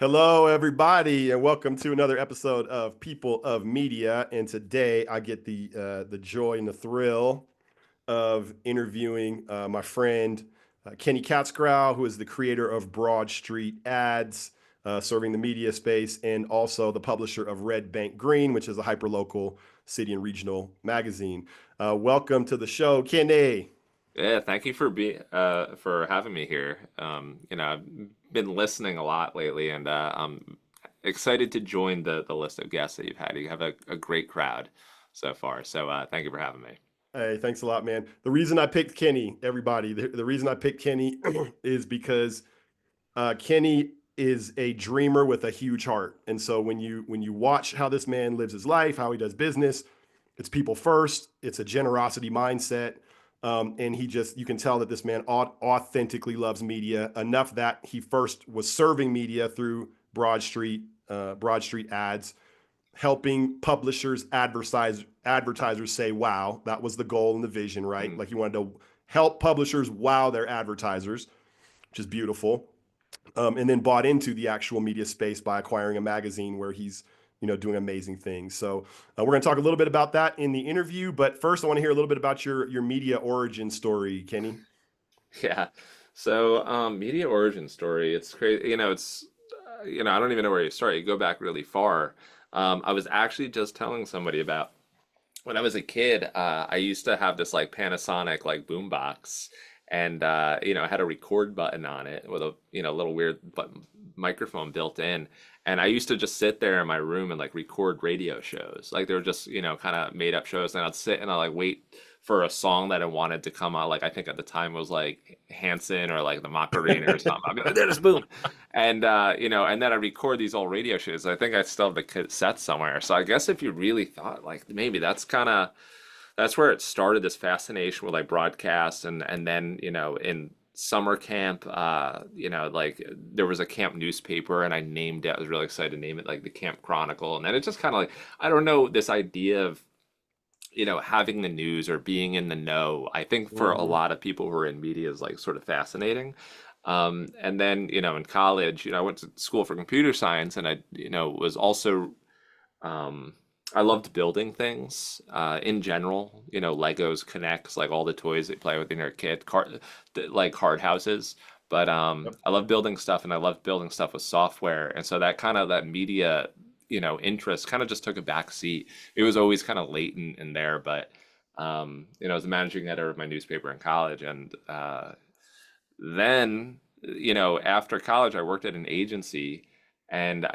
Hello, everybody, and welcome to another episode of People of Media. And today I get the joy and the thrill of interviewing my friend Kenny Katzgrau, who is the creator of Broadstreet Ads, serving the media space, and also the publisher of Red Bank Green, which is a hyperlocal city and regional magazine. Welcome to the show, Kenny. Yeah, thank you for having me here. I've been listening a lot lately, and I'm excited to join the list of guests that you've had. You have a great crowd so far, so thank you for having me. Hey, thanks a lot, man. The reason I picked Kenny, everybody, the reason I picked Kenny is because Kenny is a dreamer with a huge heart. And so when you watch how this man lives his life, how he does business, it's people first. It's a generosity mindset, and you can tell that this man authentically loves media enough that he first was serving media through Broad Street Ads, helping publishers, advertisers say, "Wow, that was the goal and the vision, right?" Mm. Like he wanted to help publishers wow their advertisers, which is beautiful, and then bought into the actual media space by acquiring a magazine where he's doing amazing things. So we're going to talk a little bit about that in the interview, but first I want to hear a little bit about your media origin story, Kenny. Yeah. So, media origin story. It's crazy. I don't even know where you start. You go back really far. I was actually just telling somebody about when I was a kid. I used to have this like Panasonic like boombox, and it had a record button on it with a little weird button microphone built in. And I used to just sit there in my room and like record radio shows. Like they were just kind of made up shows, and I'd sit and I like wait for a song that I wanted to come out. Like I think at the time it was like Hanson or like the Macarena or something. I'd be like, there's boom. And and then I record these old radio shows. I think I still have the cassette somewhere. So I guess if you really thought like maybe that's where it started, this fascination with like broadcast. And then in summer camp, like there was a camp newspaper and I named it. I was really excited to name it like the Camp Chronicle. And then it just kind of like, I don't know, this idea of having the news or being in the know, I think for a Mhm. lot of people who are in media is like sort of fascinating. And then, in college, I went to school for computer science, and I, was also, um, I loved building things in general, Legos, Connects, like all the toys that you play with in your kid, like hard houses. But Yep. I love building stuff, and I love building stuff with software. And so that media, interest kind of just took a back seat. It was always kind of latent in there, but I was the managing editor of my newspaper in college, and then after college, I worked at an agency, and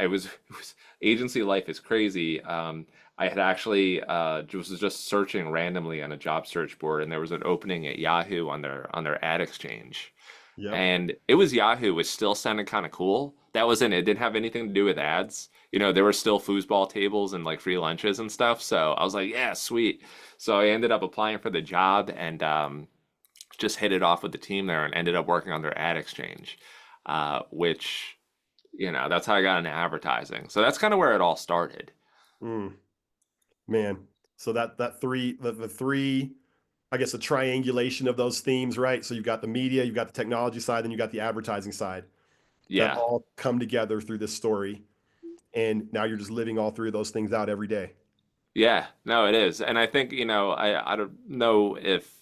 agency life is crazy. I had actually was just searching randomly on a job search board, and there was an opening at Yahoo on their ad exchange, Yep. and it was Yahoo, which still sounded kind of cool. That wasn't it. It didn't have anything to do with ads. There were still foosball tables and like free lunches and stuff. So I was like, yeah, sweet. So I ended up applying for the job, and just hit it off with the team there and ended up working on their ad exchange, which, that's how I got into advertising. So that's kind of where it all started. Mm, man. So that the three, I guess, a triangulation of those themes, right? So you've got the media, you've got the technology side, then you got the advertising side that Yeah. all come together through this story. And now you're just living all three of those things out every day. Yeah, no, it is. And I think, I don't know if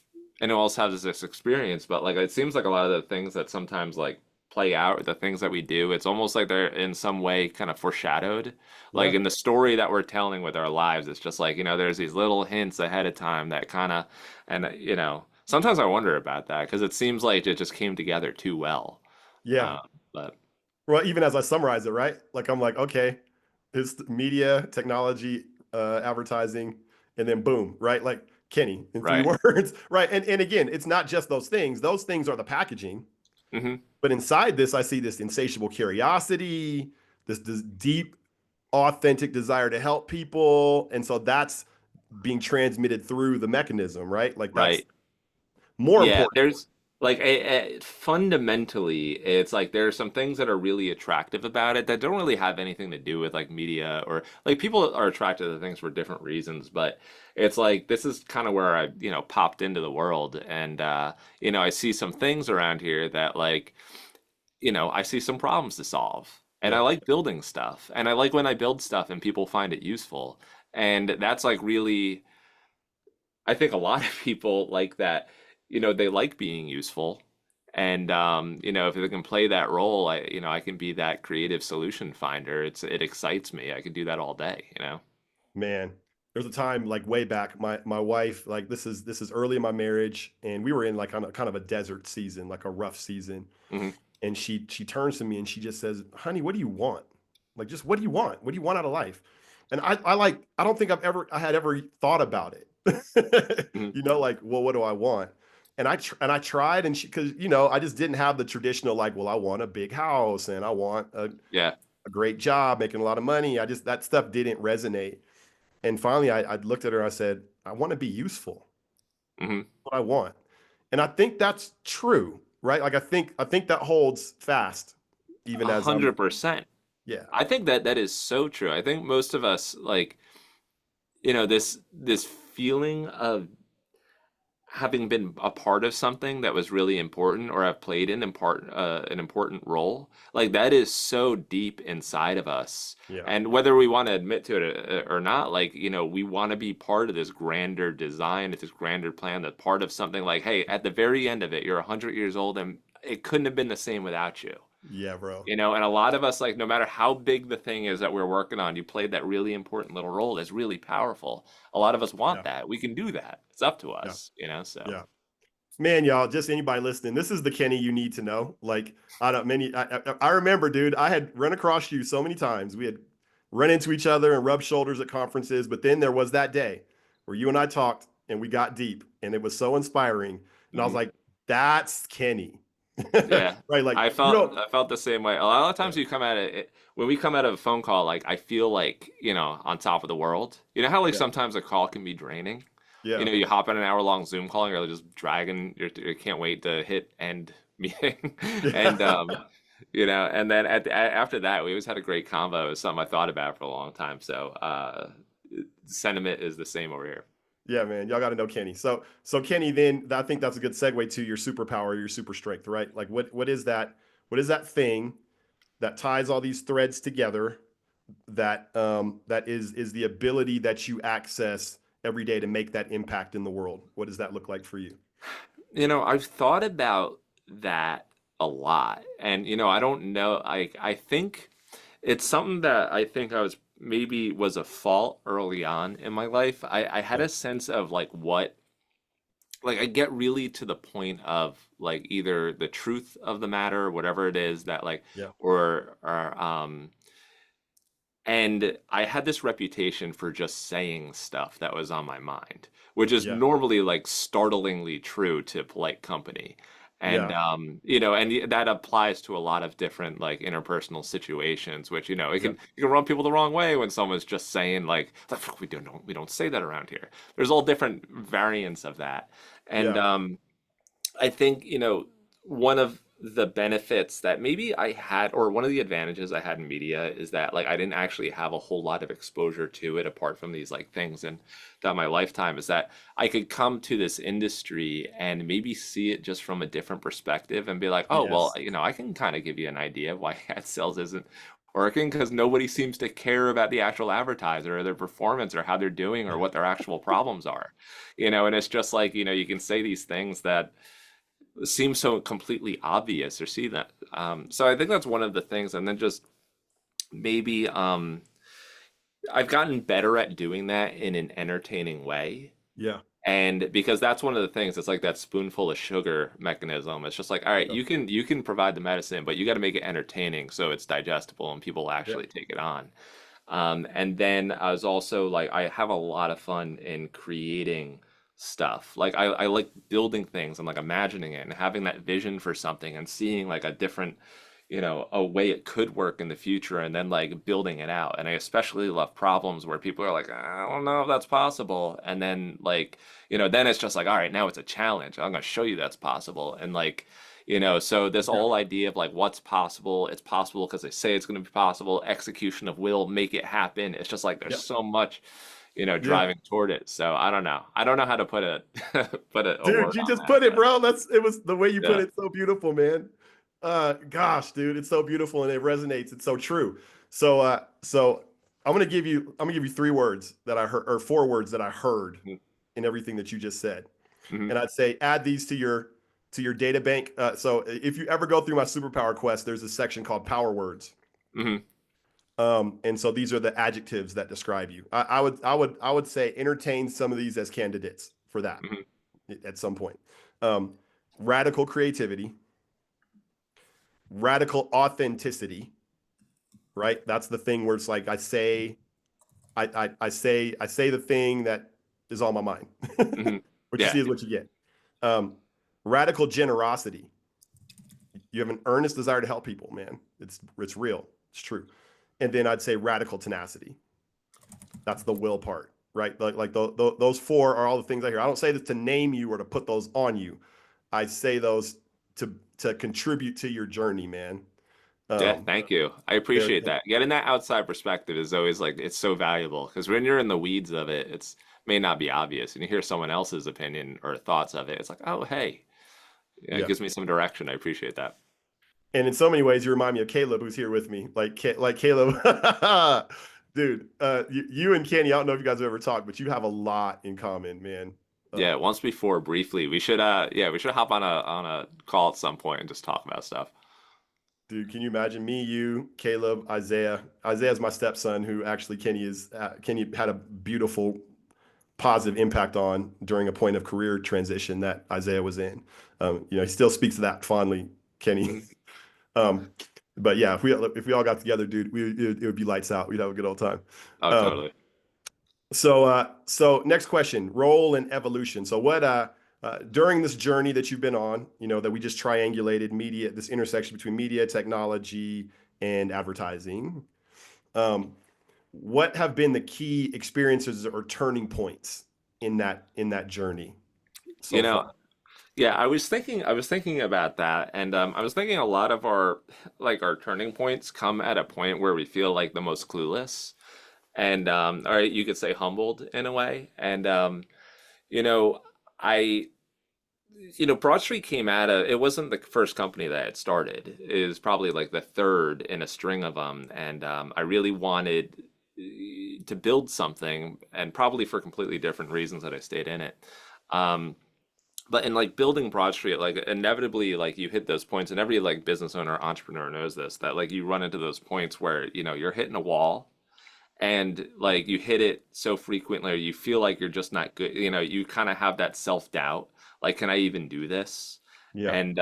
anyone else has this experience, but like it seems like a lot of the things that sometimes like play out, or the things that we do, it's almost like they're in some way kind of foreshadowed. Like Yeah. in the story that we're telling with our lives, it's just like, there's these little hints ahead of time that kind of, and sometimes I wonder about that because it seems like it just came together too well. Yeah. Uh, but Well, even as I summarize it, right? Like I'm like, okay, it's media, technology, advertising, and then boom, right? Like Kenny in three right. words, right? And again, it's not just those things. Those things are the packaging, Hmm. but inside this, I see this insatiable curiosity, this deep, authentic desire to help people, and so that's being transmitted through the mechanism, right? Like that's Right. more Yeah, important. there's like fundamentally, it's like there are some things that are really attractive about it that don't really have anything to do with like media, or like people are attracted to things for different reasons, but it's like this is kind of where I, popped into the world, and I see some things around here that like, I see some problems to solve. And I Yeah. like building stuff. And I like when I build stuff and people find it useful. And that's like really, I think a lot of people like that, they like being useful. And if they can play that role, I can be that creative solution finder. It excites me. I could do that all day. Man, there's a time like way back, my wife, like this is early in my marriage, and we were in like kind of a desert season, like a rough season. Hmm. And she turns to me and she just says, "Honey, what do you want? Like, just what do you want? What do you want out of life?" And I don't think I had ever thought about it. Hmm. Like, well, what do I want? And I tried, and she, because I just didn't have the traditional, like, well, I want a big house and I want Yeah. a great job, making a lot of money. That stuff didn't resonate. And finally, I looked at her. I said, "I want to be useful. Hmm. What I want." And I think that's true, right? Like I think that holds fast, A even as I'm, 100%. yeah, I think that is so true. I think most of us like, this feeling of having been a part of something that was really important or have played an important role, like that is so deep inside of us. yeah, And whether we want to admit to it or not, like, we want to be part of this grander design, this grander plan, that part of something like, hey, at the very end of it, you're 100 years old and it couldn't have been the same without you. yeah, bro. And a lot of us, like, no matter how big the thing is that we're working on, you played that really important little role that's really powerful. A lot of us want Yeah, that. We can do that. It's up to yeah, so. yeah. Man, y'all, just anybody listening, this is the Kenny you need to know. Like, I don't many. I remember, dude. I had run across you so many times. We had run into each other and rubbed shoulders at conferences. But then there was that day where you and I talked and we got deep, and it was so inspiring. And I was Mhm. like, "That's Kenny." Yeah. Right? Like I you felt don't. I felt the same way. A lot of Yeah, times you come at it when we come out of a phone call, like I feel like, on top of the world. You know how like yeah, sometimes a call can be draining? yeah, You hop on an hour-long Zoom call and you're just dragging, you can't wait to hit end meeting. And yeah. and then after that, we always had a great convo. It was something I thought about for a long time. So, sentiment is the same over here. Yeah, man, y'all got to know Kenny. So Kenny, then I think that's a good segue to your superpower, your super strength, right? Like, what is that? What is that thing that ties all these threads together? That is the ability that you access every day to make that impact in the world. What does that look like for you? I've thought about that a lot. And, I don't know. I think it's something that I think I was a fault early on in my life. I had Yeah, a sense of like like I get really to the point of like either the truth of the matter, whatever it is that like, yeah, or and I had this reputation for just saying stuff that was on my mind, which is yeah, normally like startlingly true to polite company. And yeah, that applies to a lot of different like interpersonal situations, which it yeah, can run people the wrong way when someone's just saying like we don't say that around here. There's all different variants of that. And yeah, I think, one of the benefits that maybe I had, or one of the advantages I had in media is that like I didn't actually have a whole lot of exposure to it apart from these like things and throughout my lifetime is that I could come to this industry and maybe see it just from a different perspective and be like, oh, well, yes, I can kind of give you an idea of why ad sales isn't working because nobody seems to care about the actual advertiser or their performance or how they're doing or yeah, what their actual problems are. And it's just like, you can say these things that seem so completely obvious or see that. So I think that's one of the things. And then just maybe I've gotten better at doing that in an entertaining way. yeah, And because that's one of the things, it's like that spoonful of sugar mechanism. It's just like, all right, yeah, you can provide the medicine, but you got to make it entertaining so it's digestible and people yeah, actually take it on. And then I was also like, I have a lot of fun in creating stuff. Like I like building things and like imagining it and having that vision for something and seeing like a different, a way it could work in the future and then like building it out. And I especially love problems where people are like, I don't know if that's possible. And then like, then it's just like, all right, now it's a challenge. I'm gonna show you that's possible. And like, so this yeah, whole idea of like what's possible, it's possible because they say it's going to be possible. Execution of will make it happen. It's just like there's yeah, so much, yeah. driving toward it. So I don't know. I don't know how to put a put a Dude, word you on just that, put it, but bro. It was the way you put yeah. it so beautiful, man. Gosh, dude, it's so beautiful and it resonates. It's so true. So I'm gonna give you three words that I heard, or four words that I heard in everything that you just said. Hmm. And I'd say add these to your data bank. So if you ever go through my superpower quest, there's a section called power words. Hmm. And so these are the adjectives that describe you. I would say entertain some of these as candidates for that Hmm. at some point. Um, Radical creativity, radical authenticity, right? That's the thing where it's like I say the thing that is on my mind. Hmm. What you Yeah. see is what you get. Um, Radical generosity. You have an earnest desire to help people, man. It's real. It's true. And then I'd say radical tenacity. That's the will part, right? Those four are all the things I hear. I don't say this to name you or to put those on you. I say those to contribute to your journey, man. Yeah, Um, thank you. I they're appreciate that. Getting that outside perspective is always like it's so valuable because when you're in the weeds of it, it's may not be obvious, and you hear someone else's opinion or thoughts of it. It's like, oh, hey, yeah, it yeah. gives me some direction. I appreciate that. And in so many ways, you remind me of Caleb, who's here with me. Like Caleb, dude. You and Kenny. I don't know if you guys have ever talked, but you have a lot in common, man. Yeah, Um, once before, briefly, we should hop on a call at some point and just talk about stuff. Dude, can you imagine me, you, Caleb, Isaiah? Isaiah's my stepson, who actually Kenny had a beautiful, positive impact on during a point of career transition that Isaiah was in. He still speaks to that fondly, Kenny. Mhm. Um, but yeah, if we all got together, dude, it would be lights out. We'd have a good old time. Oh, Um, totally. so next question: role and evolution. So what during this journey that you've been on, that we just triangulated media, this intersection between media, technology, and advertising. Um, what have been the key experiences or turning points in that journey You so far? know, yeah, I was thinking about that, and I was thinking a lot of our like our turning points come at a point where we feel like the most clueless, and all right, you could say humbled in a way, and you know, I Broadstreet came out of it wasn't the first company that I had started. It was probably like the third in a string of them, and I really wanted to build something, and probably for completely different reasons that I stayed in it. Um, but in like building Broad Street, like inevitably, like you hit those points, and every like business owner, entrepreneur knows this, that like you run into those points where, you're hitting a wall and like you hit it so frequently, or you feel like you're just not good. You kind of have that self-doubt, like, can I even do this? Yeah, And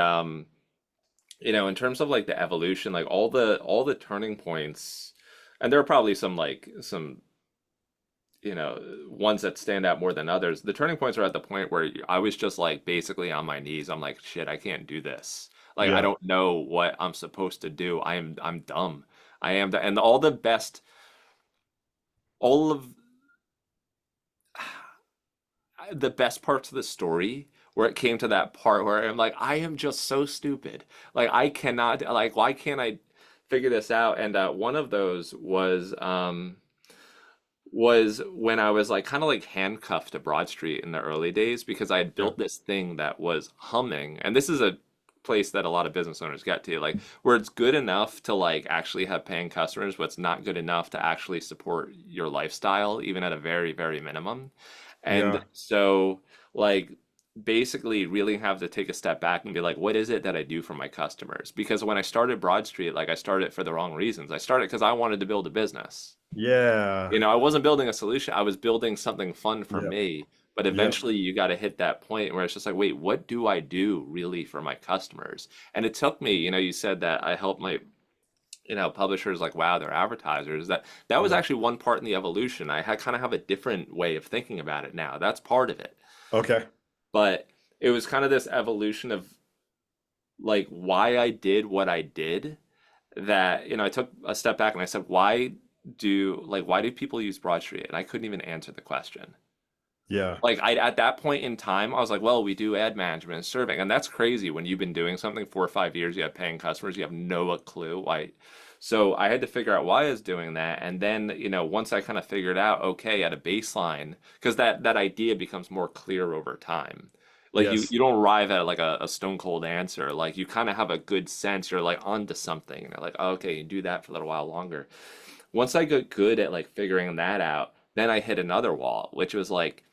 in terms of like the evolution, like all the turning points, and there are probably some ones that stand out more than others. The turning points are at the point where I was just like basically on my knees. I'm like, shit, I can't do this. Like, I yeah, don't know what I'm supposed to do. I'm dumb. I am, and all the best, all of the best parts of the story where it came to that part where I'm like, I am just so stupid. Like, I cannot, like, why can't I figure this out? And one of those was when I was like kind of like handcuffed to Broad Street in the early days because I had yeah, built this thing that was humming. And this is a place that a lot of business owners get to, like where it's good enough to like actually have paying customers, but it's not good enough to actually support your lifestyle, even at a very, very minimum. And yeah, so like basically really have to take a step back and be like, what is it that I do for my customers? Because when I started Broad Street, like I started for the wrong reasons. I started because I wanted to build a business. yeah, I wasn't building a solution. I was building something fun for yeah, me. But yeah, eventually you got to hit that point where it's just like, wait, what do I do really for my customers? And it took me, you said that I helped my, publishers like wow, their advertisers. That was yeah. actually one part in the evolution. I had kind of have a different way of thinking about it now. That's part of it. Okay. But it was kind of this evolution of like why I did what I did that, I took a step back and I said, why do people use Broad Street? And I couldn't even answer the question. Yeah. Like I at that point in time, I was like, well, we do ad management and serving. And that's crazy when you've been doing something 4 or 5 years, you have paying customers, you have no clue why. So I had to figure out why I was doing that. And then, once I kind of figured out, okay, at a baseline, because that idea becomes more clear over time. Like Yes. you don't arrive at like a stone cold answer. Like you kind of have a good sense. You're like onto something, and you're like, oh, okay, you do that for a little while longer. Once I got good at like figuring that out, then I hit another wall, which was like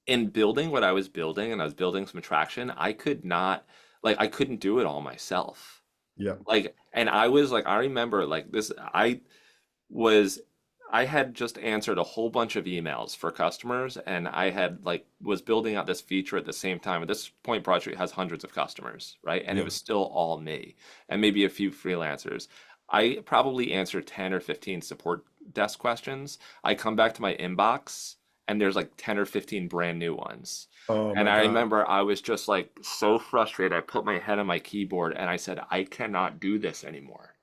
in building what I was building, and I was building some traction. I could not, like, I couldn't do it all myself. Yeah. Like, and I was like, I remember like this. Was I had just answered a whole bunch of emails for customers, and I had like was building out this feature at the same time. At this point, Broadstreet has hundreds of customers, right? And it Yeah. was still all me and maybe a few freelancers. I probably answered 10 or 15 support desk questions. I come back to my inbox and there's like 10 or 15 brand new ones. Oh And my I God. remember I was just like so frustrated. I put my head on my keyboard and I said, I cannot do this anymore.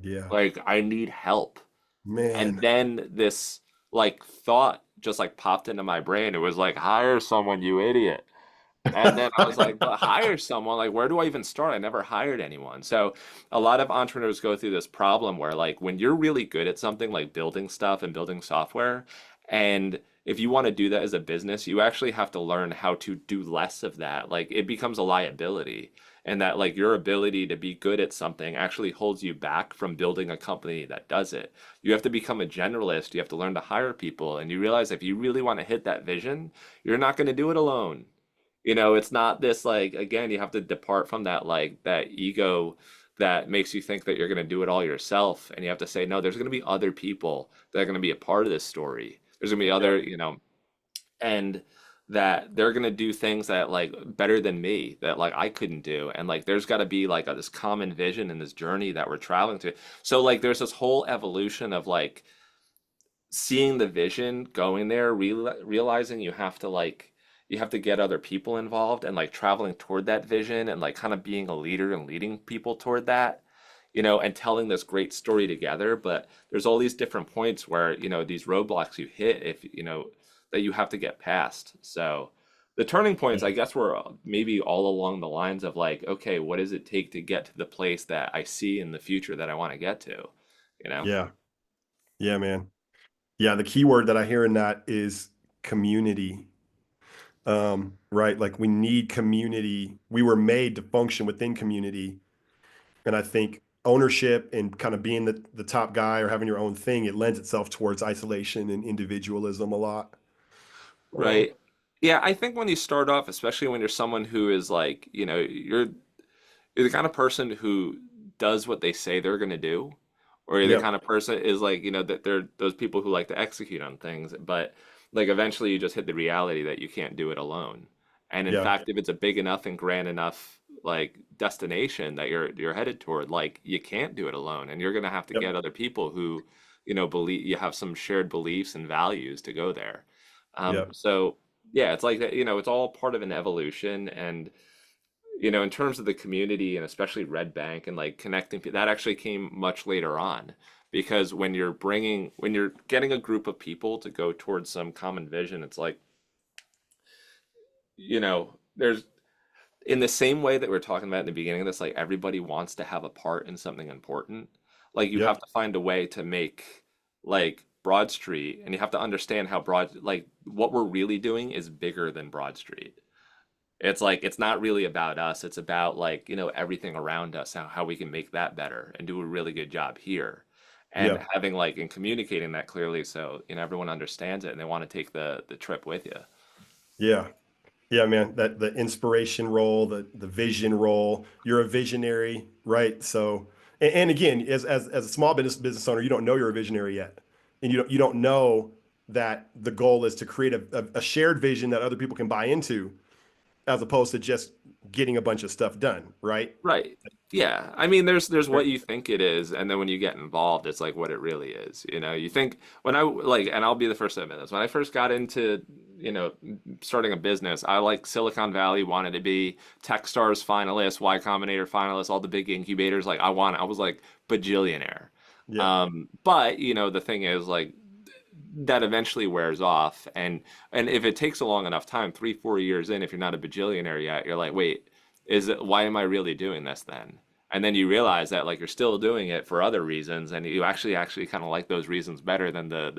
Yeah. Like, I need help. And Man. then this like thought just like popped into my brain. It was like, hire someone, you idiot. And then I was like, but hire someone, like where do I even start? I never hired anyone. So a lot of entrepreneurs go through this problem where like when you're really good at something like building stuff and building software, and if you want to do that as a business, you actually have to learn how to do less of that. Like it becomes a liability. And that like your ability to be good at something actually holds you back from building a company that does it. You have to become a generalist. You have to learn to hire people. And you realize if you really want to hit that vision, you're not going to do it alone. It's not this like again, you have to depart from that like that ego that makes you think that you're going to do it all yourself, and you have to say no, there's going to be other people that are going to be a part of this story. There's going to be Yeah. other, and that they're going to do things that like better than me that like I couldn't do, and like there's got to be like this common vision in this journey that we're traveling to. So like there's this whole evolution of like seeing the vision, going there, realizing you have to get other people involved and like traveling toward that vision and like kind of being a leader and leading people toward that, and telling this great story together. But there's all these different points where, these roadblocks you hit if, that you have to get past. So the turning points, I guess, were maybe all along the lines of like, okay, what does it take to get to the place that I see in the future that I want to get to, you know? Yeah. Yeah, man. Yeah. The key word that I hear in that is community. Right. Like we need community. We were made to function within community. And I think ownership and kind of being the top guy or having your own thing, it lends itself towards isolation and individualism a lot. Um, Right. Yeah, I think when you start off, especially when you're someone who is like, you're the kind of person who does what they say they're going to do, or you're the yep. kind of person is like, that they're those people who like to execute on things, but like eventually you just hit the reality that you can't do it alone. And in Yeah. fact, if it's a big enough and grand enough like destination that you're headed toward, like you can't do it alone, and you're going to have to Yep. get other people who, believe you have some shared beliefs and values to go there. Yep. So yeah, it's like that, it's all part of an evolution. And, in terms of the community and especially Red Bank and like connecting, that actually came much later on. Because when you're getting a group of people to go towards some common vision, it's like, there's in the same way that we are talking about in the beginning of this, like everybody wants to have a part in something important. Like you have Yep. to find a way to make like Broad Street, and you have to understand how like what we're really doing is bigger than Broad Street. It's like it's not really about us. It's about like, everything around us, how we can make that better and do a really good job here. And Yep. having like and communicating that clearly so, everyone understands it and they want to take the trip with you. Yeah. Yeah, man. That the inspiration role, the vision role. You're a visionary, right? So, and again, as a small business owner, you don't know you're a visionary yet, and you don't know that the goal is to create a shared vision that other people can buy into, as opposed to just getting a bunch of stuff done, right? Right. Yeah. I mean, there's what you think it is, and then when you get involved, it's like what it really is. You think when I like, and I'll be the first to admit this, when I first got into, starting a business, I like Silicon Valley wanted to be Techstars finalist, Y Combinator finalist, all the big incubators. Like I was like bajillionaire. Yeah. But the thing is like that eventually wears off, and if it takes a long enough time, 3, 4 years in, if you're not a bajillionaire yet, you're like, wait, why am I really doing this then? And then you realize that like you're still doing it for other reasons, and you actually kind of like those reasons better than the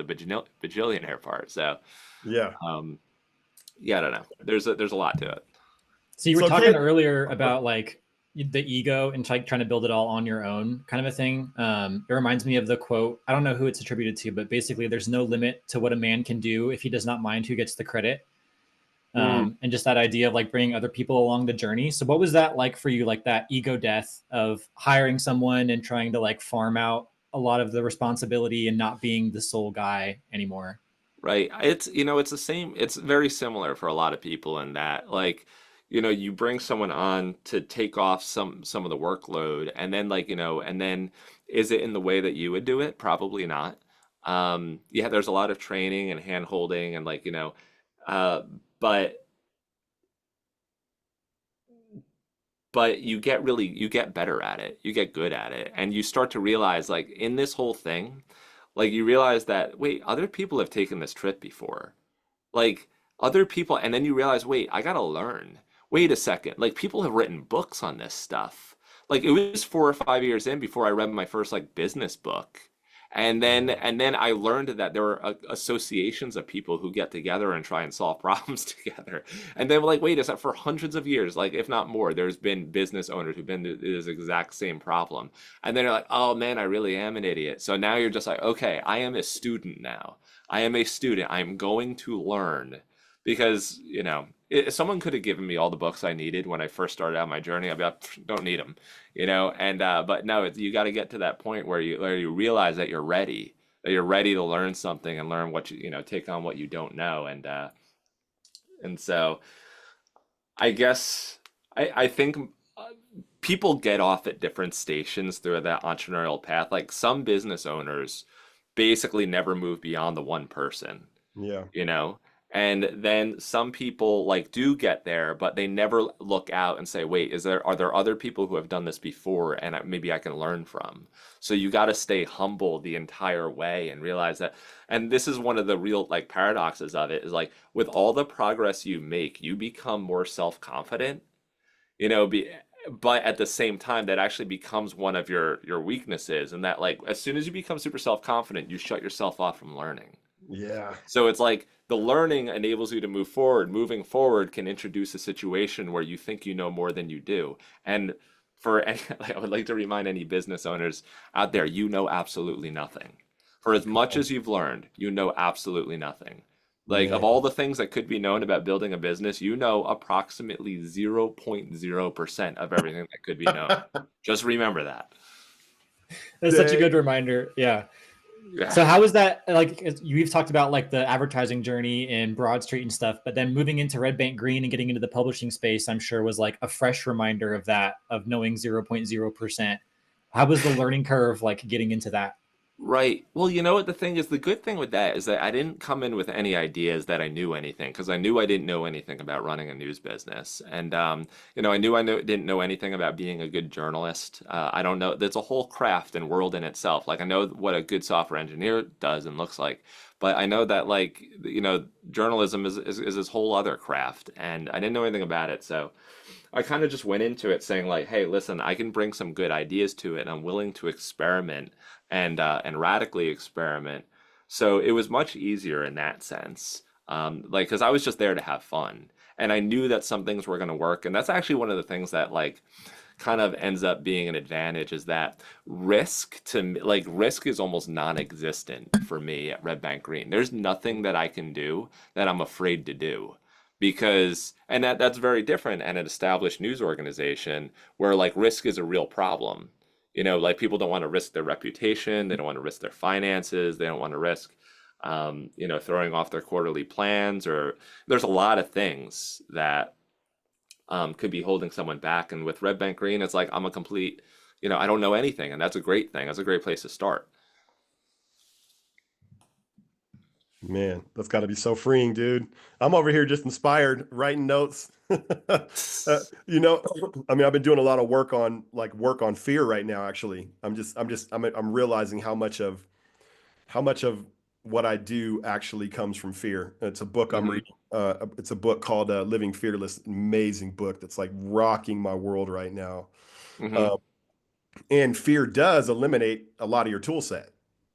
bajillionaire part. So Yeah. um, Yeah, I don't know. There's a lot to it. So you were So talking Kate, earlier about like the ego and trying to build it all on your own kind of a thing. It reminds me of the quote. I don't know who it's attributed to, but basically, there's no limit to what a man can do if he does not mind who gets the credit. mm, And just that idea of like bringing other people along the journey. So, what was that like for you? Like that ego death of hiring someone and trying to like farm out a lot of the responsibility and not being the sole guy anymore. Right. It's the same, it's very similar for a lot of people in that like, you bring someone on to take off some of the workload and then and then is it in the way that you would do it? Probably not. Yeah, there's a lot of training and hand holding and uh but you get better at it. You get good at it. And you start to realize like in this whole thing, like you realize that wait, other people have taken this trip before. Like other people, and then you realize, wait, I gotta learn. Wait a second. Like people have written books on this stuff. Like it was 4 or 5 years in before I read my first like business book. And then I learned that there are associations of people who get together and try and solve problems together. And then like, wait, is that for hundreds of years, like if not more, there's been business owners who've been to this exact same problem. And then you're like, oh man, I really am an idiot. So now you're just like, okay, I am a student now. I am a student. I'm going to learn because, someone could have given me all the books I needed when I first started out my journey. I'd be like, don't need them, and but no, you got to get to that point where you realize that you're ready to learn something and learn what take on what you don't know. And so I guess I think people get off at different stations through that entrepreneurial path. Like some business owners basically never move beyond the one person, yeah. you know? And then some people like do get there, but they never look out and say, "Wait, are there other people who have done this before and maybe I can learn from?" So you got to stay humble the entire way and realize that. And this is one of the real like paradoxes of it is like with all the progress you make, you become more self-confident, you know, be, but at the same time that actually becomes one of your weaknesses and that like as soon as you become super self-confident, you shut yourself off from learning. Yeah. So it's like the learning enables you to move forward. Moving forward can introduce a situation where you think you know more than you do. And for any, I would like to remind any business owners out there, you know absolutely nothing. For as much as you've learned, you know absolutely nothing. Like of Man. all the things that could be known about building a business, you know approximately 0.0% of everything that could be known. Just remember that. That's such a good Dang. reminder. Yeah. Yeah. So how was that like we've talked about like the advertising journey in Broadstreet and stuff, but then moving into Red Bank Green and getting into the publishing space, I'm sure was like a fresh reminder of that, of knowing 0.0%. How was the learning curve like getting into that? Right. Well, you know what the thing is, the good thing with that is that I didn't come in with any ideas that I knew anything because I knew I didn't know anything about running a news business. And didn't know anything about being a good journalist. I don't know. There's a whole craft and world in itself. Like I know what a good software engineer does and looks like, but I know that like, journalism is this whole other craft and I didn't know anything about it. So I kind of just went into it saying like, hey, listen, I can bring some good ideas to it. And I'm willing to experiment and radically experiment. So it was much easier in that sense. Like, because I was just there to have fun, and I knew that some things were going to work. And that's actually one of the things that like kind of ends up being an advantage is that risk is almost non-existent for me at Red Bank Green. There's nothing that I can do that I'm afraid to do because and that's very different at an established news organization where like risk is a real problem. Like people don't want to risk their reputation, they don't want to risk their finances, they don't want to risk throwing off their quarterly plans or there's a lot of things that could be holding someone back. And with Red Bank Green, it's like I'm a complete, I don't know anything, and that's a great thing. That's a great place to start. Man, that's got to be so freeing, dude. I'm over here just inspired, writing notes. I mean, I've been doing a lot of work on fear right now, actually. I'm realizing how much of what I do actually comes from fear. It's a book I'm Hmm. reading. It's a book called Living Fearless. Amazing book that's like rocking my world right now. Hmm. Um, and fear does eliminate a lot of your tool set,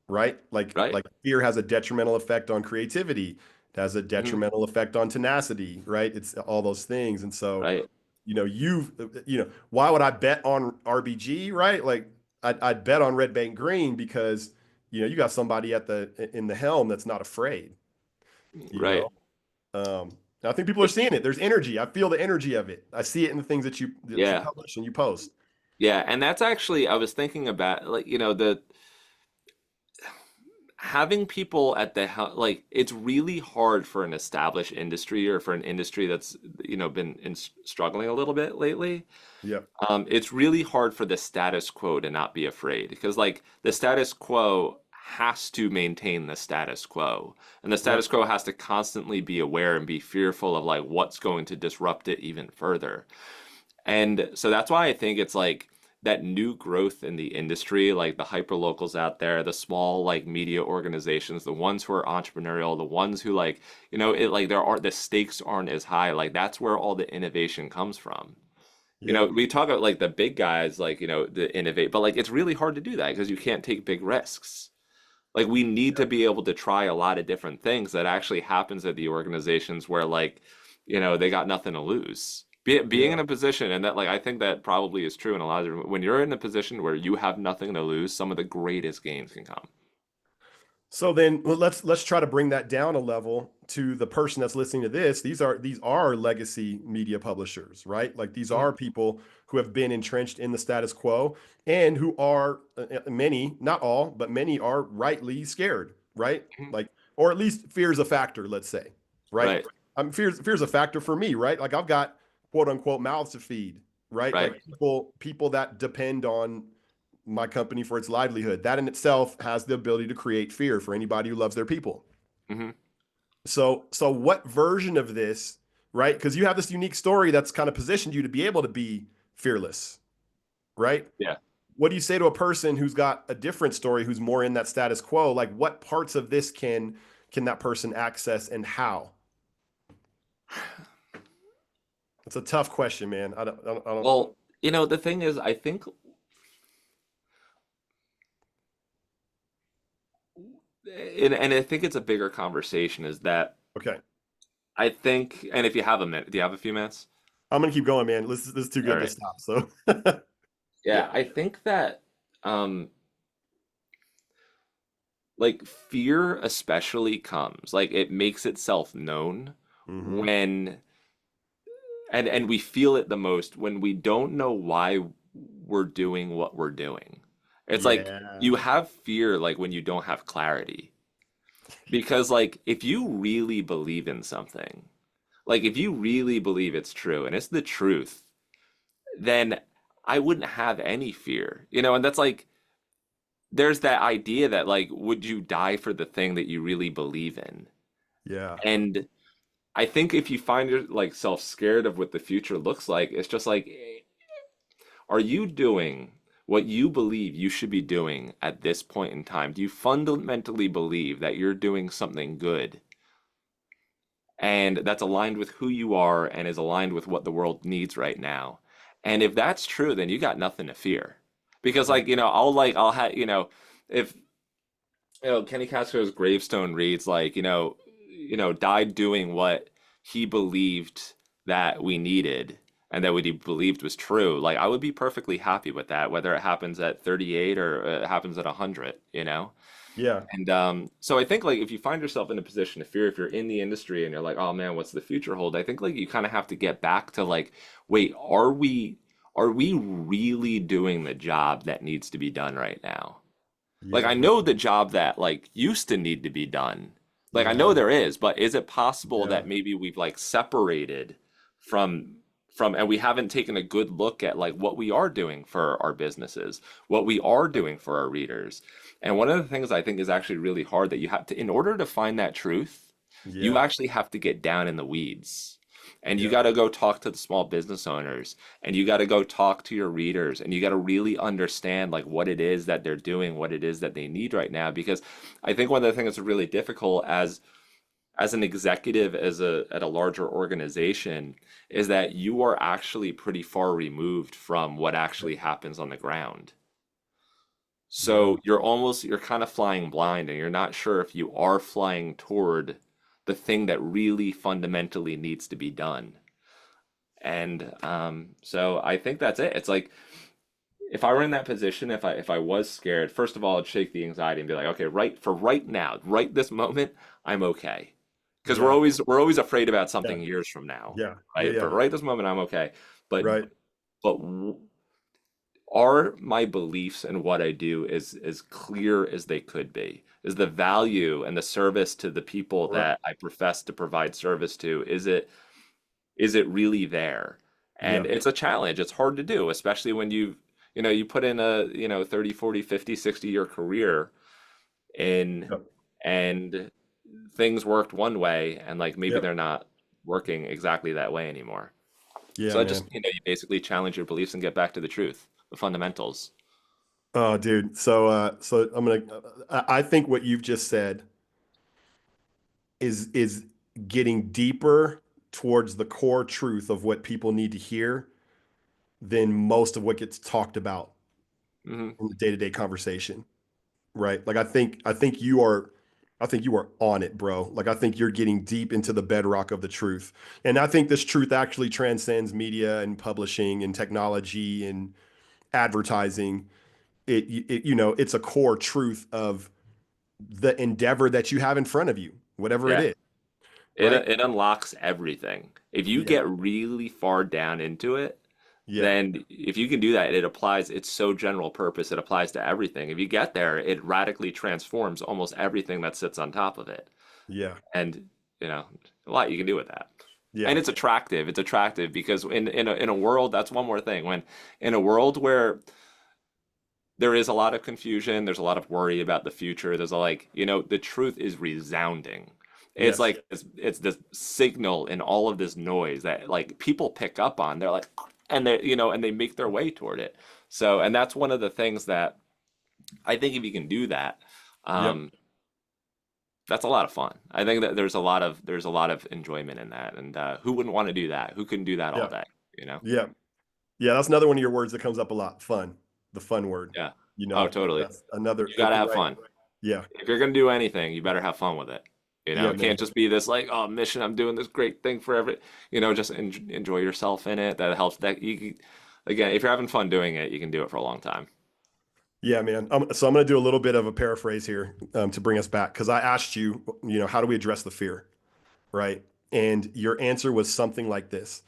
right? like Right. like fear has a detrimental effect on creativity, it has a Mhm. detrimental effect on tenacity, right? It's all those things. And so, Right. why would I bet on RBG, right? Like I'd bet on Red Bank Green because, you got somebody in the helm that's not afraid, you know? Right. I think people are seeing it. There's energy. I feel the energy of it. I see it in the things that you Yeah. publish and you post. Yeah. And that's actually, I was thinking about like, the having people at the like it's really hard for an established industry or for an industry that's been struggling a little bit lately. Yeah. It's really hard for the status quo to not be afraid because like the status quo has to maintain the status quo, and the Yep. status quo has to constantly be aware and be fearful of like what's going to disrupt it even further. And so that's why I think it's like that new growth in the industry, like the hyperlocals out there, the small like media organizations, the ones who are entrepreneurial, the ones who like, it like there are the stakes aren't as high. Like that's where all the innovation comes from. Yep. We talk about like the big guys, like, the innovate, but like it's really hard to do that because you can't take big risks. Like we need to be able to try a lot of different things that actually happens at the organizations where like, they got nothing to lose. Being in Yeah. a position, and that like I think that probably is true in a lot of when you're in a position where you have nothing to lose, some of the greatest gains can come. So then let's try to bring that down a level to the person that's listening to this. These are legacy media publishers, right? Like these Mhm. are people who have been entrenched in the status quo and who are many, not all, but many are rightly scared, right? Mhm. Like, or at least fear's a factor, let's say, right? Right, Fear's a factor for me, right? Like I've got quote unquote mouths to feed, right? right. Like people that depend on my company for its livelihood. That in itself has the ability to create fear for anybody who loves their people. Hmm. So what version of this, right? Because you have this unique story that's kind of positioned you to be able to be fearless, right? Yeah. What do you say to a person who's got a different story, who's more in that status quo? Like, what parts of this can that person access, and how? It's a tough question, man. I don't. Well, the thing is, I think, and I think it's a bigger conversation, is that Okay, I think, and if you have a minute, do you have a few minutes? I'm gonna keep going, man. This is too All good to right. stop. So, Yeah, yeah, I think that um like fear especially comes, like it makes itself known hmm, when and we feel it the most when we don't know why we're doing what we're doing. It's like yeah, you have fear like when you don't have clarity. Because like if you really believe in something, like if you really believe it's true and it's the truth, then I wouldn't have any fear. And that's like there's that idea that like would you die for the thing that you really believe in? yeah, And I think if you find your like self scared of what the future looks like, it's just like are you doing what you believe you should be doing at this point in time? Do you fundamentally believe that you're doing something good and that's aligned with who you are and is aligned with what the world needs right now? And if that's true, then you got nothing to fear. Because yeah, like, I'll have, if Kenny Katzgrau's gravestone reads like, died doing what he believed that we needed and that what he believed was true. Like I would be perfectly happy with that, whether it happens at 38 or it happens at 100. yeah, And so I think like if you find yourself in a position of fear, if you're in the industry and you're like, oh man, what's the future hold? I think like you kind of have to get back to like, wait, are we really doing the job that needs to be done right now? Like I yeah, know the job that like used to need to be done. Like I know yeah, there is, but is it possible yeah, that maybe we've like separated from and we haven't taken a good look at like what we are doing for our businesses, what we are doing for our readers. And one of the things I think is actually really hard that you have to in order to find that truth, you yeah, actually have to get down in the weeds. And you yeah, got to go talk to the small business owners and you got to go talk to your readers and you got to really understand like what it is that they're doing, what it is that they need right now. Because I think one of the things that's really difficult as an executive at a larger organization is that you are actually pretty far removed from what actually happens on the ground. yeah, So you're kind of flying blind and you're not sure if you are flying toward the thing that really fundamentally needs to be done. And so I think that's it. It's like if I were in that position, if I was scared, first of all, I'd shake the anxiety and be like, okay, right now, right this moment, I'm okay. Because we're Yeah. always afraid about Yeah. something years from now, Yeah. Yeah. right? Yeah. But right this moment, I'm okay. But Right. but are my beliefs and what I do is as clear as they could be? Is the value and the service to the people Right. that I profess to provide service to, is it really there? And Yeah. it's a challenge. It's hard to do, especially when you put in a, 30, 40, 50, 60 year career in Yeah. and things worked one way and like maybe Yeah. they're not working exactly that way anymore. Yeah, So I just, man. you basically challenge your beliefs and get back to the truth, the fundamentals. Oh, dude. So I'm gonna. I think what you've just said is getting deeper towards the core truth of what people need to hear than most of what gets talked about Hmm. in the day-to-day conversation, right? Like I think you are on it, bro. Like I think you're getting deep into the bedrock of the truth. And I think this truth actually transcends media and publishing and technology and advertising. It's a core truth of the endeavor that you have in front of you, whatever it Yeah. is, It right? it unlocks everything. If you Yeah. get really far down into it, Yeah. then if you can do that, it applies, it's so general purpose, it applies to everything. If you get there, it radically transforms almost everything that sits on top of it. Yeah. And, you know, a lot you can do with that. Yeah. And it's attractive. It's attractive because in a world, that's one more thing. When in a world where there is a lot of confusion. There's a lot of worry about the future. There's the truth is resounding. It's Yes. like it's this signal in all of this noise that like people pick up on. They're like, and they make their way toward it. So, and that's one of the things that I think if you can do that, Yep. um, that's a lot of fun. I think that there's a lot of enjoyment in that. And who wouldn't want to do that? Who couldn't do that all Yeah. day? You know? Yeah. Yeah. That's another one of your words that comes up a lot. Fun. The fun word. Yeah. You Oh, know, totally. that's another, You got to have right. fun. Yeah. If you're gonna do anything, you better have fun with it. Yeah, It can't man. just be this like, oh, mission. I'm doing this great thing for just enjoy yourself in it. That helps. Again, if you're having fun doing it, you can do it for a long time. Yeah, man. So I'm going to do a little bit of a paraphrase here to bring us back because I asked you, how do we address the fear, right? And your answer was something like this.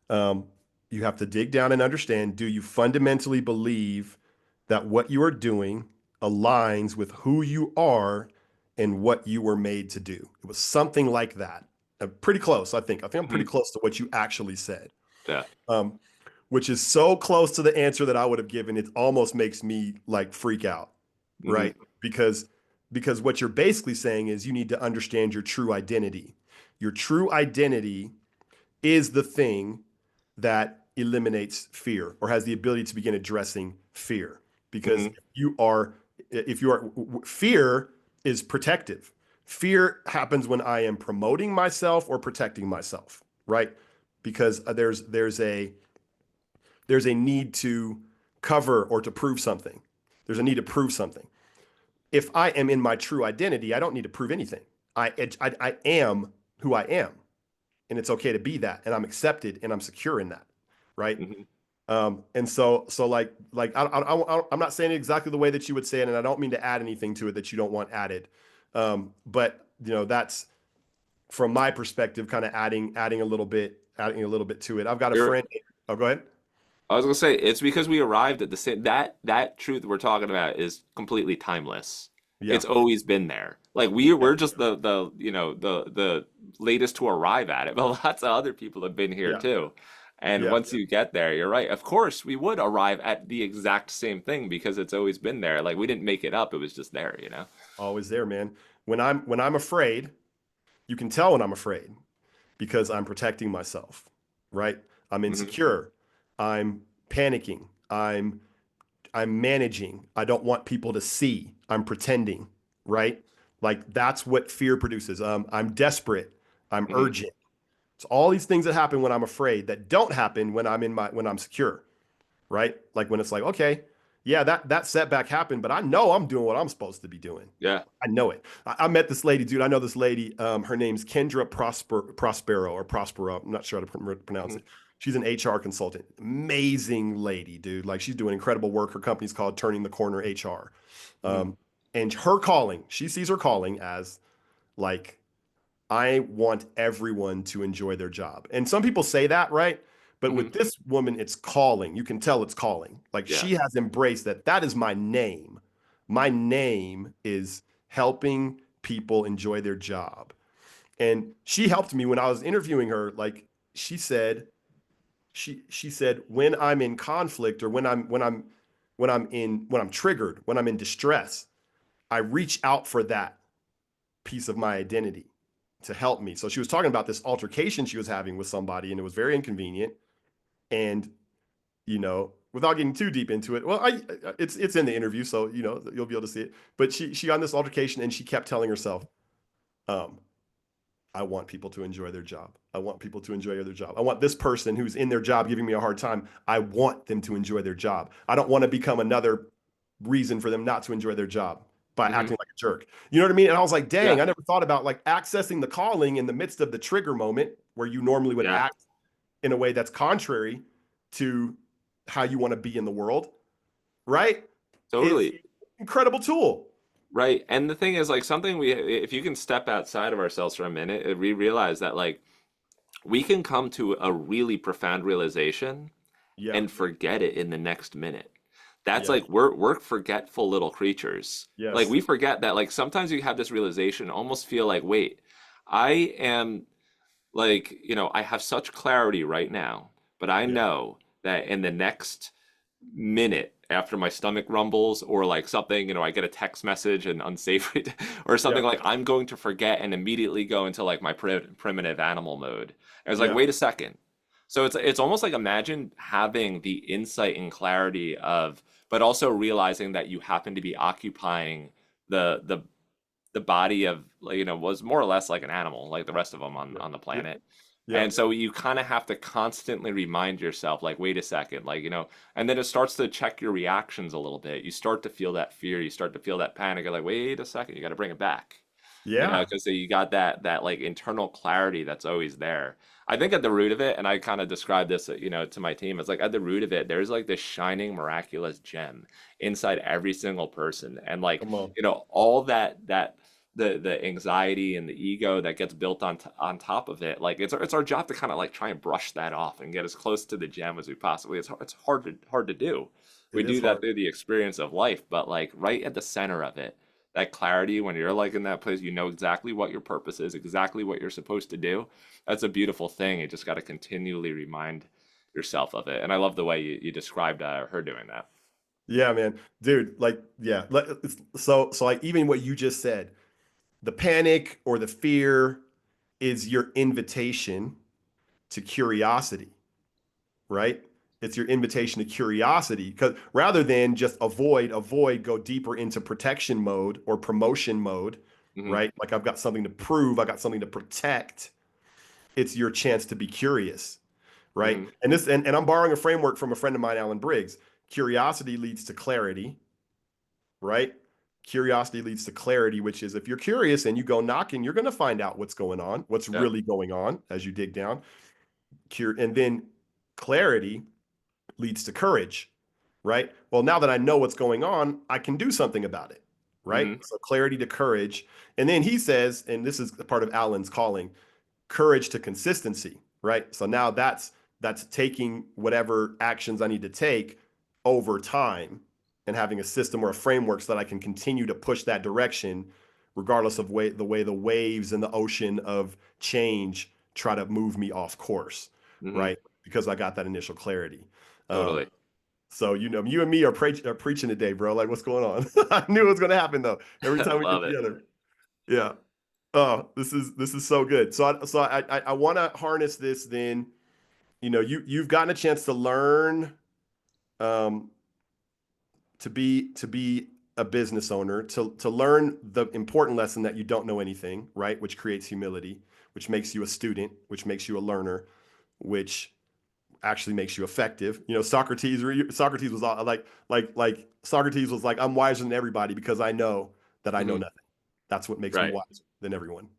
Um, you have to dig down and understand, do you fundamentally believe that what you are doing aligns with who you are and what you were made to do? It was something like that. Pretty close, I think. I think I'm pretty Hmm. close to what you actually said. Yeah. Um, which is so close to the answer that I would have given, it almost makes me like freak out, Hmm. right? Because what you're basically saying is you need to understand your true identity. Your true identity is the thing that eliminates fear or has the ability to begin addressing fear. Because Hmm. if you are, fear is protective. Fear happens when I am promoting myself or protecting myself, right? Because there's a need to cover or to prove something. There's a need to prove something. If I am in my true identity, I don't need to prove anything. I am who I am, and it's okay to be that, and I'm accepted and I'm secure in that, right? Hmm. And so I'm not saying it exactly the way that you would say it, and I don't mean to add anything to it that you don't want added. But that's from my perspective, kind of adding a little bit to it. I've got a You're, friend. Oh, go ahead. I was gonna say it's because we arrived at the same that truth we're talking about is completely timeless. Yeah. It's always been there. Like Yeah. we're just the latest to arrive at it, but lots of other people have been here Yeah. too. And Yeah. once you get there, you're right. Of course, we would arrive at the exact same thing because it's always been there. Like we didn't make it up; it was just there. Always there, man. When I'm afraid, you can tell when I'm afraid because I'm protecting myself, right? I'm Hmm. insecure. I'm panicking. I'm managing. I don't want people to see. I'm pretending, right? Like that's what fear produces. I'm desperate. I'm Hmm. urgent. It's all these things that happen when I'm afraid that don't happen when I'm secure, right? Like when it's like, okay, yeah, that setback happened, but I know I'm doing what I'm supposed to be doing. Yeah. I know it. I met this lady, dude. I know this lady. Her name's Kendra Prospero or Prospero. I'm not sure how to pronounce Mhm. it. She's an HR consultant. Amazing lady, dude. Like she's doing incredible work. Her company's called Turning the Corner HR. Mhm. And her calling, she sees her calling as like I want everyone to enjoy their job. And some people say that, right? But with Mhm. this woman, it's calling. You can tell it's calling. Like Yeah. she has embraced that. That is my name. My name is helping people enjoy their job. And she helped me when I was interviewing her. Like she said, she said, when I'm in conflict or when I'm triggered, when I'm in distress, I reach out for that piece of my identity to help me. So she was talking about this altercation she was having with somebody, and it was very inconvenient. And without getting too deep into it, well, it's in the interview, so you'll be able to see it. But she got in this altercation, and she kept telling herself, um, "I want people to enjoy their job. I want people to enjoy their job. I want this person who's in their job giving me a hard time. I want them to enjoy their job. I don't want to become another reason for them not to enjoy their job by Mhm. acting like a jerk. You know what I mean?" And I was like, dang, Yeah. I never thought about like accessing the calling in the midst of the trigger moment where you normally would Yeah. act in a way that's contrary to how you want to be in the world, right? It's Totally. an incredible tool. Right. And the thing is, like, something if you can step outside of ourselves for a minute, we realize that, like, we can come to a really profound realization Yeah. and forget it in the next minute. That's Yes. like we're forgetful little creatures. Like Yes. we forget that, like, sometimes you have this realization, almost feel like, wait, I am, like, I have such clarity right now, but I Yeah. know that in the next minute after my stomach rumbles or like something, I get a text message and unsavory or something, Yeah. like I'm going to forget and immediately go into like my primitive animal mode. I was like, Yeah. wait a second. So it's almost like, imagine having the insight and clarity of, but also realizing that you happen to be occupying the body of, like, was more or less like an animal, like the rest of them on Yeah. the Yeah. planet. Yeah. And so you kind of have to constantly remind yourself, like, wait a second, like, and then it starts to check your reactions a little bit. You start to feel that fear, you start to feel that panic. You're like, wait a second, you got to bring it back, Yeah. because you got that like internal clarity that's always there. I think at the root of it, and I kind of describe this, to my team, it's like at the root of it, there's like this shining, miraculous gem inside every single person, and like, Come on. all that the anxiety and the ego that gets built on top of it, like it's our job to kind of like try and brush that off and get as close to the gem as we possibly. It's hard to do. We It is do that hard. through the experience of life, but like right at the center of it, that clarity, when you're like in that place, you know exactly what your purpose is, exactly what you're supposed to do. That's a beautiful thing. You just got to continually remind yourself of it. And I love the way you described her doing that. Yeah, man. Dude, like, yeah. So like even what you just said, the panic or the fear is your invitation to curiosity, right? It's your invitation to curiosity because rather than just avoid, go deeper into protection mode or promotion mode, Hmm. right? Like I've got something to prove, I got something to protect. It's your chance to be curious, right? Hmm. And I'm borrowing a framework from a friend of mine, Alan Briggs. Curiosity leads to clarity, right? Curiosity leads to clarity, which is if you're curious and you go knocking, you're going to find out what's going on, what's Yeah. really going on as you dig down. And then clarity leads to courage, right? Well, now that I know what's going on, I can do something about it, right? Hmm. So clarity to courage. And then he says, and this is part of Alan's calling, courage to consistency, right? So now that's taking whatever actions I need to take over time and having a system or a framework so that I can continue to push that direction regardless of the way the waves in the ocean of change try to move me off course, Hmm. right? Because I got that initial clarity. Um, Totally. so you and me are preaching today, bro. Like, what's going on? I knew it was going to happen though. Every time we get Love it. together, yeah. Oh, this is so good. So I want to harness this. Then you've gotten a chance to learn um, to be a business owner, to learn the important lesson that you don't know anything, right? Which creates humility, which makes you a student, which makes you a learner, which actually makes you effective. You know, Socrates was all, like Socrates was like, I'm wiser than everybody because I know that I know Hmm. nothing. That's what makes me Right. wiser than everyone.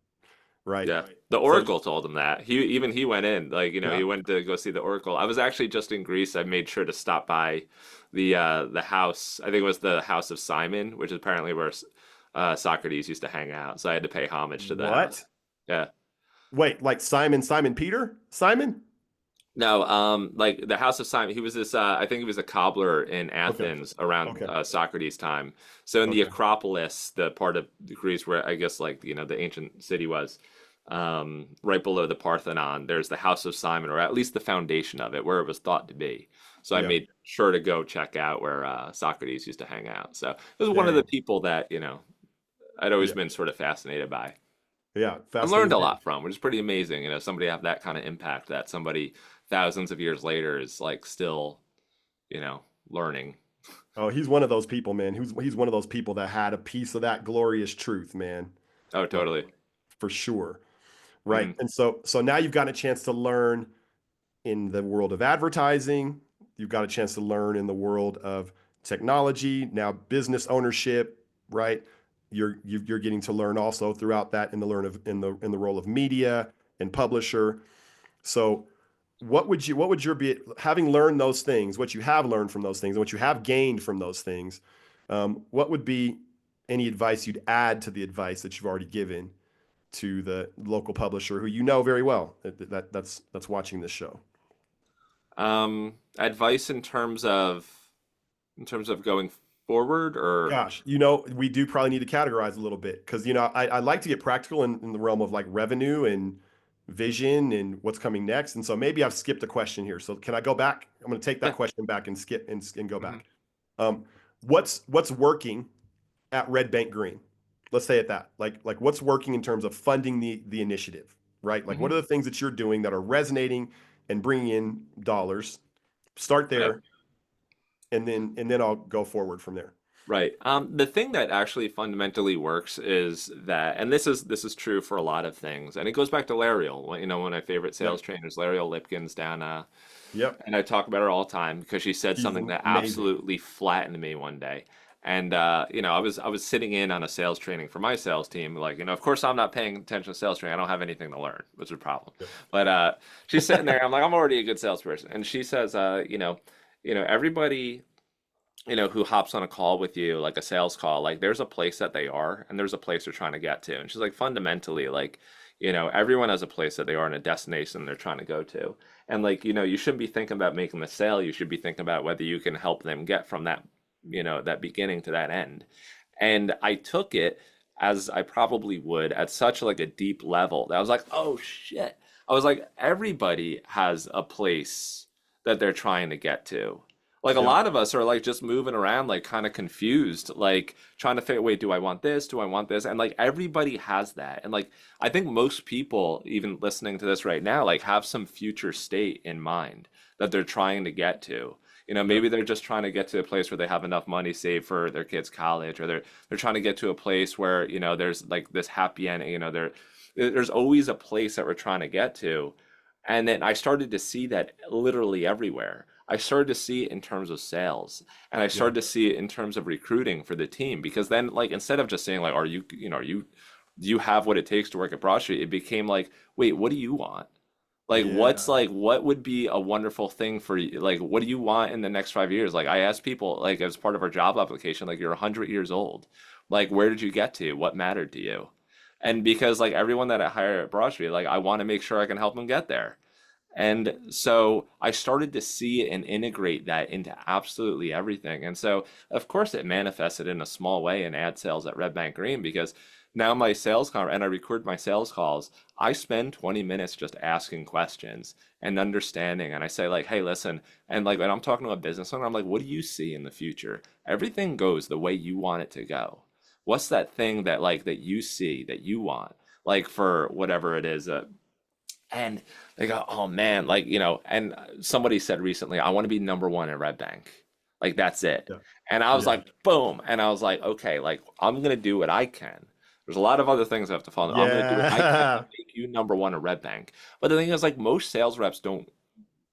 Right. Yeah. The So Oracle told him that. He went in, like, yeah. he went to go see the Oracle. I was actually just in Greece. I made sure to stop by the house. I think it was the House of Simon, which is apparently where Socrates used to hang out. So I had to pay homage to the house. What? Yeah. Wait, like Simon Peter? Simon? No, like the House of Simon, he was this, I think he was a cobbler in Okay. Athens around Okay. Socrates' time. So in the Okay. Acropolis, the part of Greece where I guess like, the ancient city was, right below the Parthenon, there's the House of Simon, or at least the foundation of it, where it was thought to be. So I Yeah. made sure to go check out where Socrates used to hang out. So it was one of the Dang. people that, I'd always Yeah. been sort of fascinated by Yeah. and learned a Fascinating. lot from, which is pretty amazing. Somebody have that kind of impact that somebody thousands of years later is like still, learning. Oh, he's one of those people, man. He's one of those people that had a piece of that glorious truth, man. Oh, Uh, totally. for sure. Right. Hmm. And so now you've got a chance to learn in the world of advertising. You've got a chance to learn in the world of technology, now business ownership, right? You're getting to learn also throughout that in the learn of in the role of media and publisher. So what would your be having learned those things, what you have learned from those things, and what you have gained from those things, what would be any advice you'd add to the advice that you've already given to the local publisher who you know very well that's watching this show? Advice in terms of going forward, or Gosh, we do probably need to categorize a little bit because, I like to get practical in the realm of like revenue and vision and what's coming next. And so maybe I've skipped a question here. So can I go back? I'm going to take that yeah. question back and skip and go Hmm. back. Um, what's working at Red Bank Green? Let's say it that. Like what's working in terms of funding the initiative, right? Like what Hmm. are the things that you're doing that are resonating and bringing in dollars? Start Right. there, and then I'll go forward from there. Right. The thing that actually fundamentally works is that, and this is true for a lot of things, and it goes back to Lariel. One of my favorite Yep. sales trainers, Lariel Lipkins, down, Yep. and I talk about her all the time because she said She's something that amazing. absolutely flattened me one day. And I was sitting in on a sales training for my sales team. Like, of course I'm not paying attention to sales training. I don't have anything to learn, which is a problem. But she's sitting there. I'm like, I'm already a good salesperson, and she says, everybody, who hops on a call with you, like a sales call, like there's a place that they are and there's a place they're trying to get to. And she's like, fundamentally, like, everyone has a place that they are and a destination they're trying to go to. And like, you shouldn't be thinking about making the sale. You should be thinking about whether you can help them get from that beginning to that end. And I took it as I probably would at such like a deep level that I was like, oh shit. I was like, everybody has a place that they're trying to get to. Like a Yeah. lot of us are like just moving around, like kind of confused, like trying to figure, wait, do I want this? Do I want this? And like everybody has that. And like I think most people, even listening to this right now, like have some future state in mind that they're trying to get to. Yep. Maybe they're just trying to get to a place where they have enough money saved for their kids' college, or they're trying to get to a place where, there's like this happy ending, there's always a place that we're trying to get to. And then I started to see that literally everywhere. I started to see it in terms of sales, and I Yeah. started to see it in terms of recruiting for the team. Because then, like, instead of just saying like, do you have what it takes to work at Broad Street? It became like, wait, what do you want? Yeah. Like, what would be a wonderful thing for you? Like, what do you want in the next 5 years? Like, I asked people, like, as part of our job application, like, you're 100 years old. Like, where did you get to? What mattered to you? And because, like, everyone that I hire at Broad Street, like, I want to make sure I can help them get there. And so I started to see and integrate that into absolutely everything. And so, of course, it manifested in a small way in ad sales at Red Bank Green, because now my sales call, and I record my sales calls, I spend 20 minutes just asking questions and understanding. And I say, like, hey, listen, and like when I'm talking to a business owner, I'm like, what do you see in the future? Everything goes the way you want it to go. What's that thing that like that you see that you want? Like for whatever it is, and they go, oh man, like, and somebody said recently, I want to be number one in Red Bank. Like, that's it. Yeah. And I was Yeah. like, boom. And I was like, okay, like, I'm going to do what I can. There's a lot of other things I have to follow. I'm going to do what I can to Yeah. make you number one in Red Bank. But the thing is, like, most sales reps don't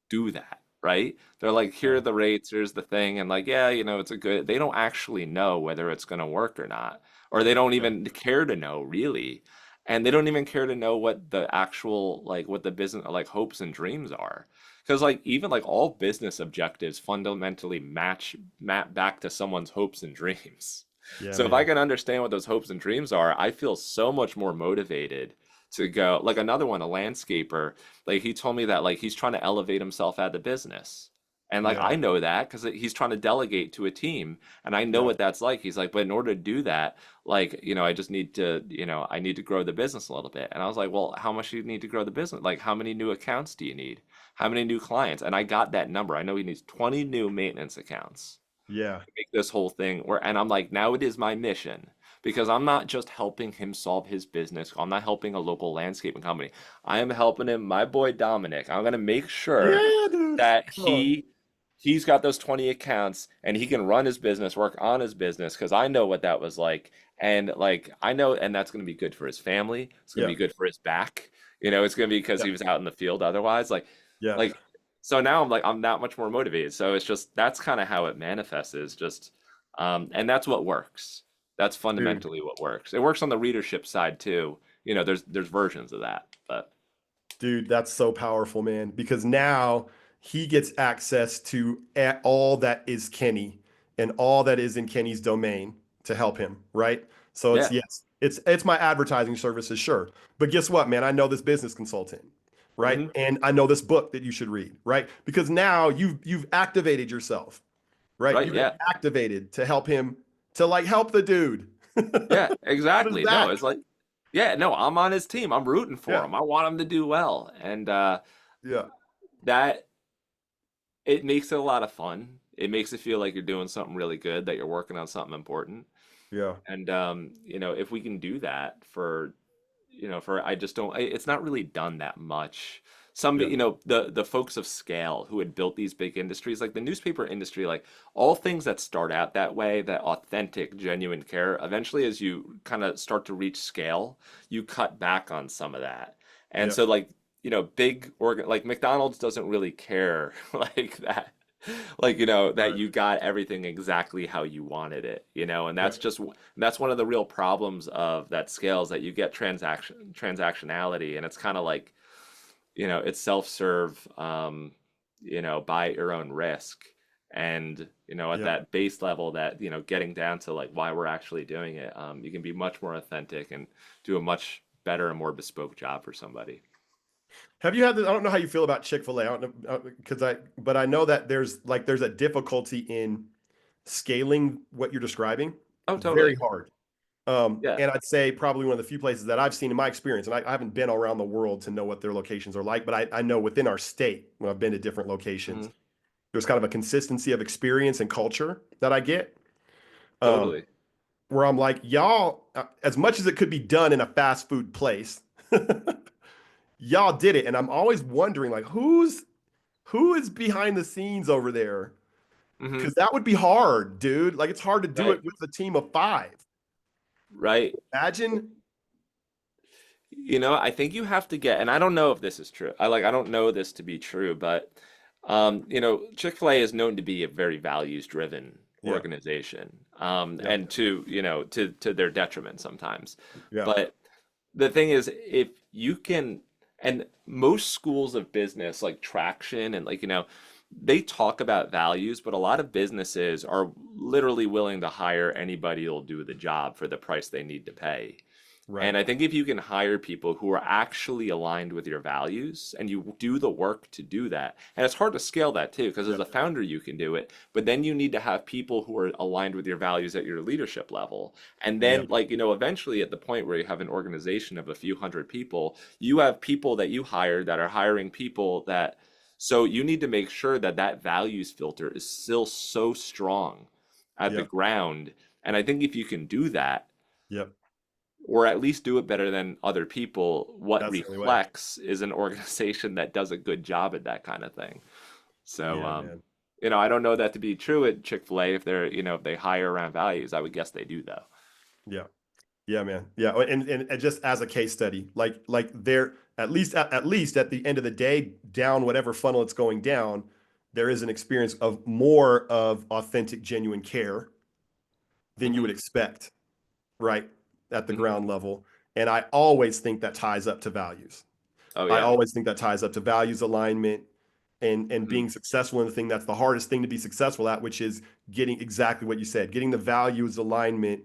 do that. right? They're like, here Yeah. are the rates, here's the thing, and like, yeah, it's a good. They don't actually know whether it's going to work or not, or they don't Yeah. even care to know really, and they don't even care to know what the actual like what the business like hopes and dreams are, because like even like all business objectives fundamentally map back to someone's hopes and dreams. Yeah, So if I man. can understand what those hopes and dreams are, I feel so much more motivated to go. Like another one, a landscaper, like he told me that like he's trying to elevate himself out of the business. And like Yeah. I know that because he's trying to delegate to a team and I know Yeah. what that's like. He's like, but in order to do that, like, I just need to, I need to grow the business a little bit. And I was like, well, how much do you need to grow the business? Like, how many new accounts do you need? How many new clients? And I got that number. I know he needs 20 new maintenance accounts Yeah. to make this whole thing work. And I'm like, now it is my mission because I'm not just helping him solve his business. I'm not helping a local landscaping company. I am helping him, my boy Dominic. I'm gonna make sure Yeah, dude. that Come on. he's got those 20 accounts and he can run his business, work on his business because I know what that was like. And like I know, and that's gonna be good for his family. It's gonna Yeah. be good for his back. It's gonna be because Yeah. he was out in the field otherwise. Yeah. Like so now I'm that much more motivated. So it's just that's kind of how it manifests is just and that's what works. That's Dude. fundamentally what works. It works on the readership side too. There's versions of that, but Dude, that's so powerful, man, because now he gets access to all that is Kenny and all that is in Kenny's domain to help him, right? So it's yeah. yes, it's my advertising services, sure. But guess what, man? I know this business consultant, right? Hmm. And I know this book that you should read, right? Because now you've activated yourself, right? Right, You've been yeah. activated to help him to like help the dude. Yeah, How does exactly. No, that? it's like yeah, no, I'm on his team. I'm rooting for Yeah, him. I want him to do well. And yeah, that it makes it a lot of fun. It makes it feel like you're doing something really good, that you're working on something important. yeah, And if we can do that for for I just don't it's not really done that much. Some yeah, the folks of scale who had built these big industries like the newspaper industry, like all things that start out that way, that authentic, genuine care, eventually as you kind of start to reach scale, you cut back on some of that. And yeah, so like big organ like McDonald's doesn't really care like that like that right, you got everything exactly how you wanted it, and yeah, that's one of the real problems of that scale is that you get transactionality and it's kind of like it's self-serve buy at your own risk. And at yeah. that base level, that getting down to like why we're actually doing it, you can be much more authentic and do a much better and more bespoke job for somebody. Have you had this? I don't know how you feel about Chick-fil-A. I don't know because but I know that there's a difficulty in scaling what you're describing. Oh, Very totally. hard. Yeah. And I'd say probably one of the few places that I've seen in my experience, and I haven't been around the world to know what their locations are like, but I know within our state, when I've been to different locations, Mhm. there's kind of a consistency of experience and culture that I get. Um, Totally. where I'm like, y'all, as much as it could be done in a fast food place, y'all did it. And I'm always wondering, like, who is behind the scenes over there? Hmm. Because that would be hard, dude. Like, it's hard to do Right. it with a team of five. Right. Imagine. I think you have to get, and I don't know if this is true. I don't know this to be true, but Chick-fil-A is known to be a very values-driven Yeah, organization, yeah, and to their detriment sometimes. yeah, But the thing is, if you can, and most schools of business like Traction and like they talk about values, but a lot of businesses are literally willing to hire anybody who'll do the job for the price they need to pay. right. And I think if you can hire people who are actually aligned with your values and you do the work to do that, and it's hard to scale that too, because Yeah, as a founder, you can do it, but then you need to have people who are aligned with your values at your leadership level. And yeah, then, like, eventually at the point where you have an organization of a few hundred people, you have people that you hire that are hiring people that, so you need to make sure that that values filter is still so strong at the yeah, ground. And I think if you can do that, yeah. or at least do it better than other people, what That's the only way. reflects is an organization that does a good job at that kind of thing. So, Yeah, man. I don't know that to be true at Chick-fil-A if they're, if they hire around values. I would guess they do though. Yeah, yeah, man. Yeah, and just as a case study, like they're at least at the end of the day, down whatever funnel it's going down, there is an experience of more of authentic, genuine care than you would Hmm. expect, right? At the Hmm. ground level. And I always think that ties up to values. Oh I yeah. always think that ties up to values alignment and Hmm. being successful in the thing that's the hardest thing to be successful at, which is getting exactly what you said, getting the values alignment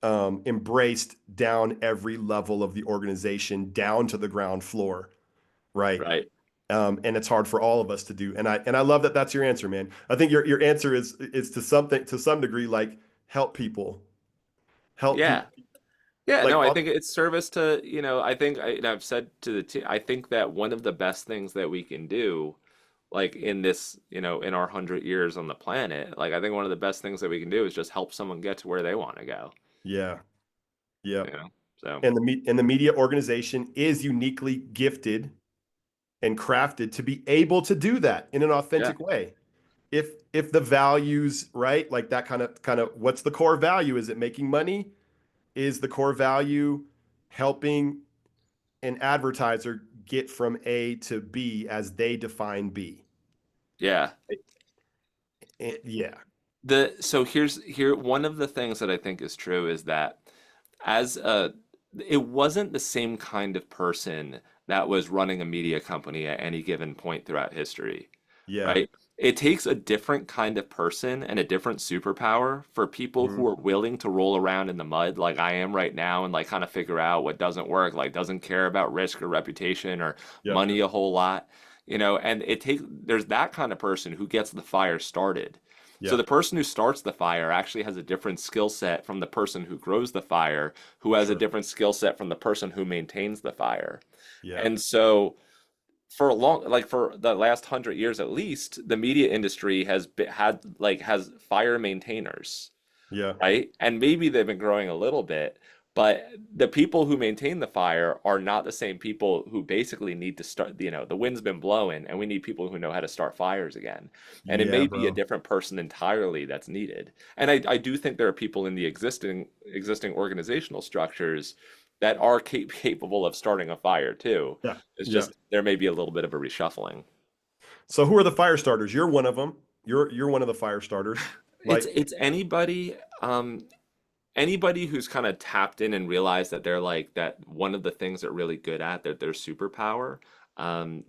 embraced down every level of the organization, down to the ground floor, right? Right. And it's hard for all of us to do. And I love that that's your answer, man. I think your answer is to something to some degree like help people, help Yeah. people Yeah, like no, I think it's service to, I think and I've said to the team, I think that one of the best things that we can do, like in this, in our 100 years on the planet, like I think one of the best things that we can do is just help someone get to where they want to go, yeah, yeah. you know? So, And the media organization is uniquely gifted and crafted to be able to do that in an yeah, authentic way. If the values, right, like that kind of what's the core value? Is it making money? Is the core value helping an advertiser get from A to B as they define B? yeah. Yeah, So here one of the things that I think is true is that as a it wasn't the same kind of person that was running a media company at any given point throughout history, yeah. right? It takes a different kind of person and a different superpower for people Mhm. who are willing to roll around in the mud like I am right now and like kind of figure out what doesn't work, like doesn't care about risk or reputation or Yep. money a whole lot, and there's that kind of person who gets the fire started. So Yeah. the person who starts the fire actually has a different skill set from the person who grows the fire, who has a Sure. different skill set from the person who maintains the fire. Yeah. And so for the last 100 years at least, the media industry has fire maintainers, Yeah. right? And maybe they've been growing a little bit, but the people who maintain the fire are not the same people who basically need to start, the wind's been blowing and we need people who know how to start fires again. And it Yeah, may be a bro. different person entirely that's needed. And I do think there are people in the existing organizational structures that are capable of starting a fire too. Yeah. It's Yeah. just there may be a little bit of a reshuffling. So who are the fire starters? You're one of them. You're one of the fire starters. Like, It's anybody who's kind of tapped in and realized that they're like that one of the things they're really good at, that their superpower, um,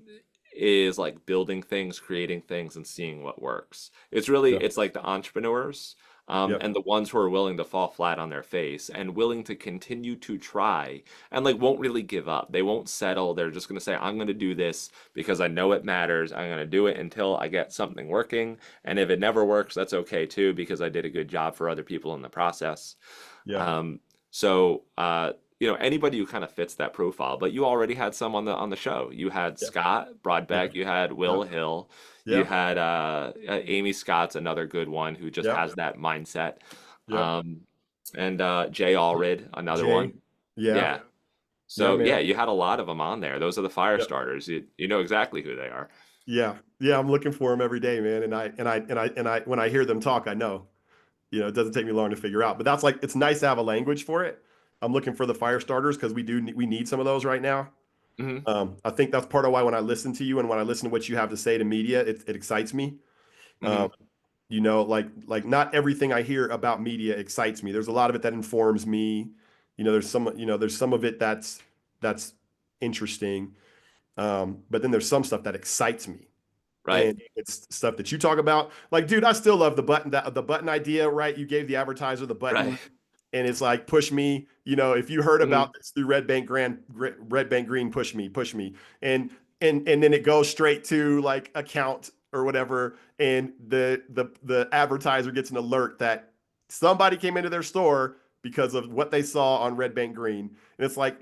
is like building things, creating things, and seeing what works. yeah. It's like the entrepreneurs, Yep. and the ones who are willing to fall flat on their face and willing to continue to try and like won't really give up. They won't settle. They're just going to say, I'm going to do this because I know it matters. I'm going to do it until I get something working. And if it never works, that's okay too, because I did a good job for other people in the process. Yeah. Um, anybody who kind of fits that profile, but you already had some on the show. You had Yeah. Scott Yeah. Broadbeck, you had Yeah. Will Hill, you Yeah. had Amy Scott's another good one who just Yeah. has that mindset. Yeah. Um, and Jay Allred, another Jay. one. Yeah. Yeah. Yeah, So man. yeah, you had a lot of them on there. Those are the fire Yep. starters. You know exactly who they are. Yeah. Yeah. I'm looking for them every day, man. And I when I hear them talk, I know. It doesn't take me long to figure out. But that's like it's nice to have a language for it. I'm looking for the fire starters because we need some of those right now. Hmm. I think that's part of why when I listen to you and when I listen to what you have to say to media, it excites me. Hmm. Um, like not everything I hear about media excites me. There's a lot of it that informs me. There's some of it that's interesting. But then there's some stuff that excites me. Right. And it's stuff that you talk about. Like, dude, I still love the button idea, right? You gave the advertiser the Right. button, and it's like push me. If you heard Hmm. about this through Red Bank Green, push me, and and then it goes straight to like account or whatever, and the advertiser gets an alert that somebody came into their store because of what they saw on Red Bank Green, and it's like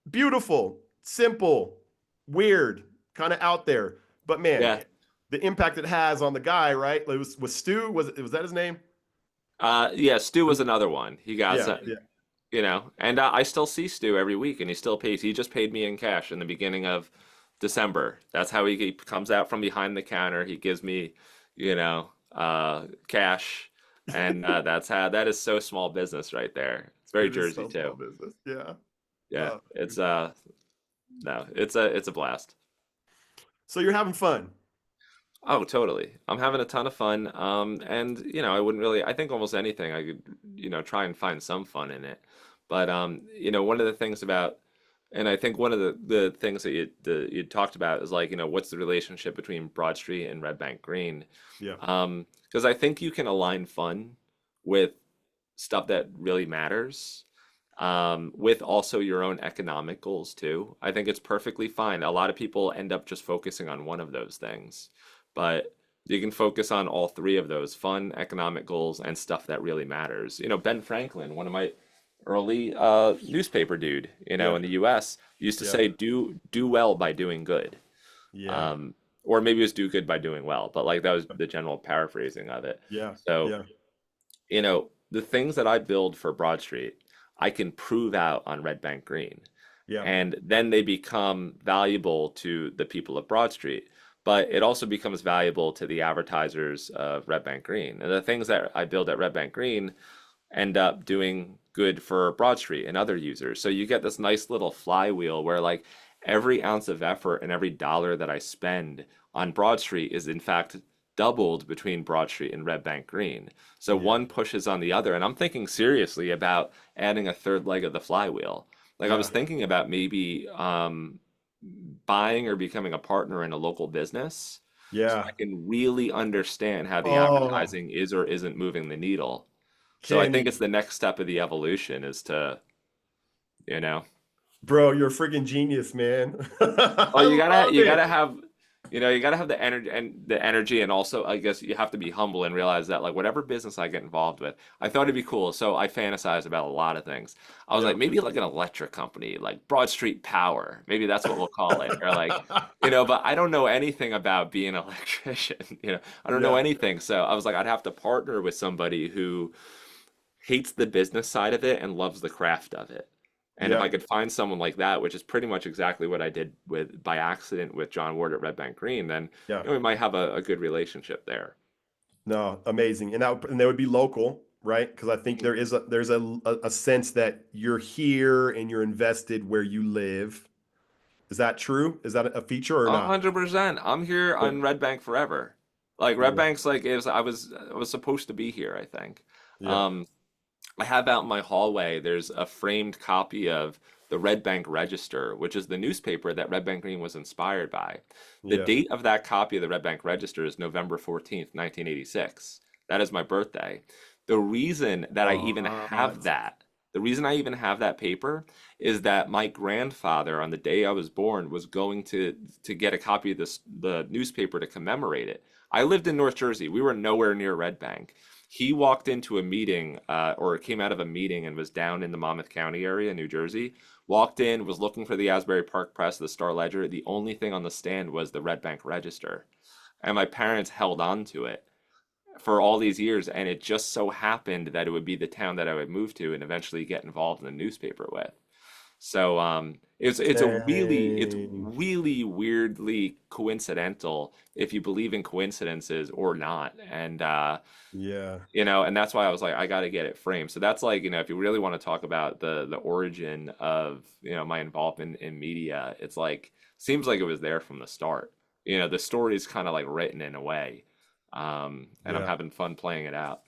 beautiful, simple, weird, kind of out there, but man, Yeah. the impact it has on the guy, right? It was Stu. Was that his name? Yeah, Stu was another one. He got Yeah, some, yeah, and I still see Stu every week, and he still pays. He just paid me in cash in the beginning of December. That's how he comes out from behind the counter. He gives me, cash, and that is so small business right there. It's very it is Jersey so small too. business. Yeah. Yeah, Dude. it's no, it's a blast. So you're having fun. Oh, totally. I'm having a ton of fun. And I wouldn't really, I think almost anything I could, try and find some fun in it. But one of the things about, and I think one of the things that you talked about is like, what's the relationship between Broad Street and Red Bank Green? Yeah. Because I think you can align fun with stuff that really matters, with also your own economic goals too. I think it's perfectly fine. A lot of people end up just focusing on one of those things, but you can focus on all three of those: fun, economic goals, and stuff that really matters. Ben Franklin, one of my early newspaper dude, Yeah. in the US, used to Yeah. say, do well by doing good. Yeah. Um, or maybe it was do good by doing well, but like that was the general paraphrasing of it. Yeah. So, Yeah. the things that I build for Broad Street, I can prove out on Red Bank Green. Yeah. And then they become valuable to the people of Broad Street. But it also becomes valuable to the advertisers of Red Bank Green. And the things that I build at Red Bank Green end up doing good for Broad Street and other users. So you get this nice little flywheel where like every ounce of effort and every dollar that I spend on Broad Street is in fact doubled between Broad Street and Red Bank Green. So Yeah. one pushes on the other. And I'm thinking seriously about adding a third leg of the flywheel. Like I was Yeah. thinking about maybe buying or becoming a partner in a local business so Yeah. I can really understand how the Oh, advertising is or isn't moving the needle. So I think Kenny, it's the next step of the evolution is to, you know, bro, you're a freaking genius, man. well, I you gotta love you gotta it. have you gotta have the energy and also I guess you have to be humble and realize that like whatever business I get involved with, I thought it'd be cool. So I fantasize about a lot of things. I was Yeah. like, maybe like an electric company, like Broad Street Power. Maybe that's what we'll call it. Or like, but I don't know anything about being an electrician. I don't know Yeah. anything. So I was like, I'd have to partner with somebody who hates the business side of it and loves the craft of it. And if I Yeah. could find someone like that, which is pretty much exactly what I did with by accident with John Ward at Red Bank Green, then Yeah. we might have a good relationship there. No, amazing. And they would be local, right? Because I think there's a sense that you're here and you're invested where you live. Is that true? Is that a feature or not? 100%. I'm here Good. on Red Bank forever. Like Red Yeah. Bank's like is I was supposed to be here, I think. Yeah. Um, I have out in my hallway, there's a framed copy of the Red Bank Register, which is the newspaper that Red Bank Green was inspired by. The Yeah. date of that copy of the Red Bank Register is November 14th, 1986. That is my birthday. The reason that I even have What? that, the reason I even have that paper is that my grandfather on the day I was born was going to get a copy of the newspaper to commemorate it. I lived in North Jersey. We were nowhere near Red Bank. He walked into a meeting, or came out of a meeting and was down in the Monmouth County area, New Jersey. Walked in, was looking for the Asbury Park Press, the Star Ledger. The only thing on the stand was the Red Bank Register. And my parents held on to it for all these years. And it just so happened that it would be the town that I would move to and eventually get involved in the newspaper with. So it's Dang. really weirdly coincidental if you believe in coincidences or not. And Yeah. and that's why I was like, I got to get it framed. So that's like, if you really want to talk about the origin of, my involvement in media, it's like seems like it was there from the start. The story is kind of like written in a way. And I'm Yeah. having fun playing it out.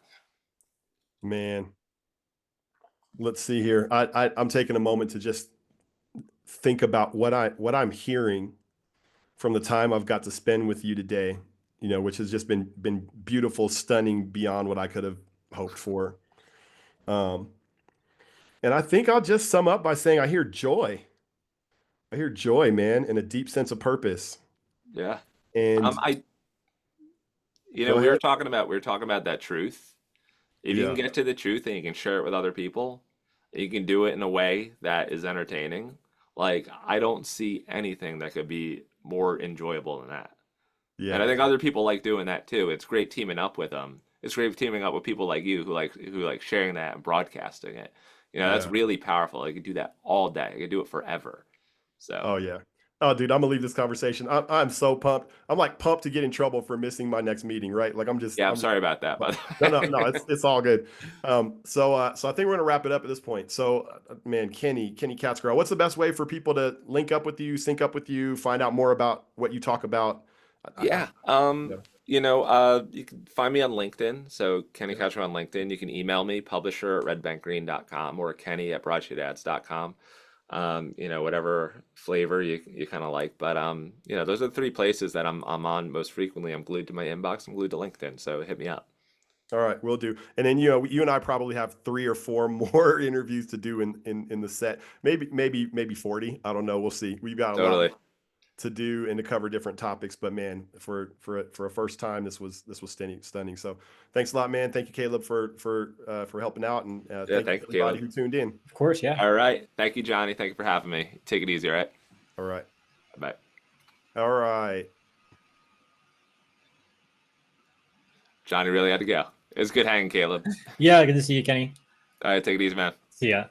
Man. Let's see here. I'm taking a moment to just think about what I'm hearing from the time I've got to spend with you today, which has just been beautiful, stunning beyond what I could have hoped for. Um, and I think I'll just sum up by saying I hear joy. I hear joy, man, and a deep sense of purpose. Yeah. And I go we ahead. were talking about that truth. If you can Yeah. get to the truth and you can share it with other people, and you can do it in a way that is entertaining, like I don't see anything that could be more enjoyable than that. And I Yeah. think other people like doing that too. It's great teaming up with them. It's great teaming up with people like you who like sharing that and broadcasting it. That's Yeah. really powerful. I could do that all day. I could do it forever. So Oh yeah. Oh, dude, I'm gonna leave this conversation. I'm so pumped. I'm like pumped to get in trouble for missing my next meeting, right? Like yeah, I'm I'm just sorry about that, pumped. but No, no, no, it's all good. So I think we're gonna wrap it up at this point. So, man, Kenny Katzgrau, what's the best way for people to link up with you, sync up with you, find out more about what you talk about Yeah. Yeah. You can find me on LinkedIn. So Kenny Katzgrau on LinkedIn. You can email me, publisher@redbankgreen.com or kenny@broadstreetads.com. Whatever flavor you kind of like. But those are the three places that I'm on most frequently. I'm glued to my inbox. I'm glued to LinkedIn. So hit me up. All right, we'll do. And then you and I probably have 3 or 4 more interviews to do in the set. Maybe 40. I don't know. We'll see. We've got a lot Totally. to do and to cover different topics. But man, for a first time, this was stunning. So thanks a lot, man. Thank you, Caleb, for helping out, and Yeah, thank you thank you, everybody Caleb. who tuned in. Of course, yeah. All right. Thank you, Johnny. Thank you for having me. Take it easy, all right? All right. Bye. All right. Johnny really had to go. It was good hanging, Caleb. Yeah, good to see you, Kenny. All right, take it easy, man. See ya.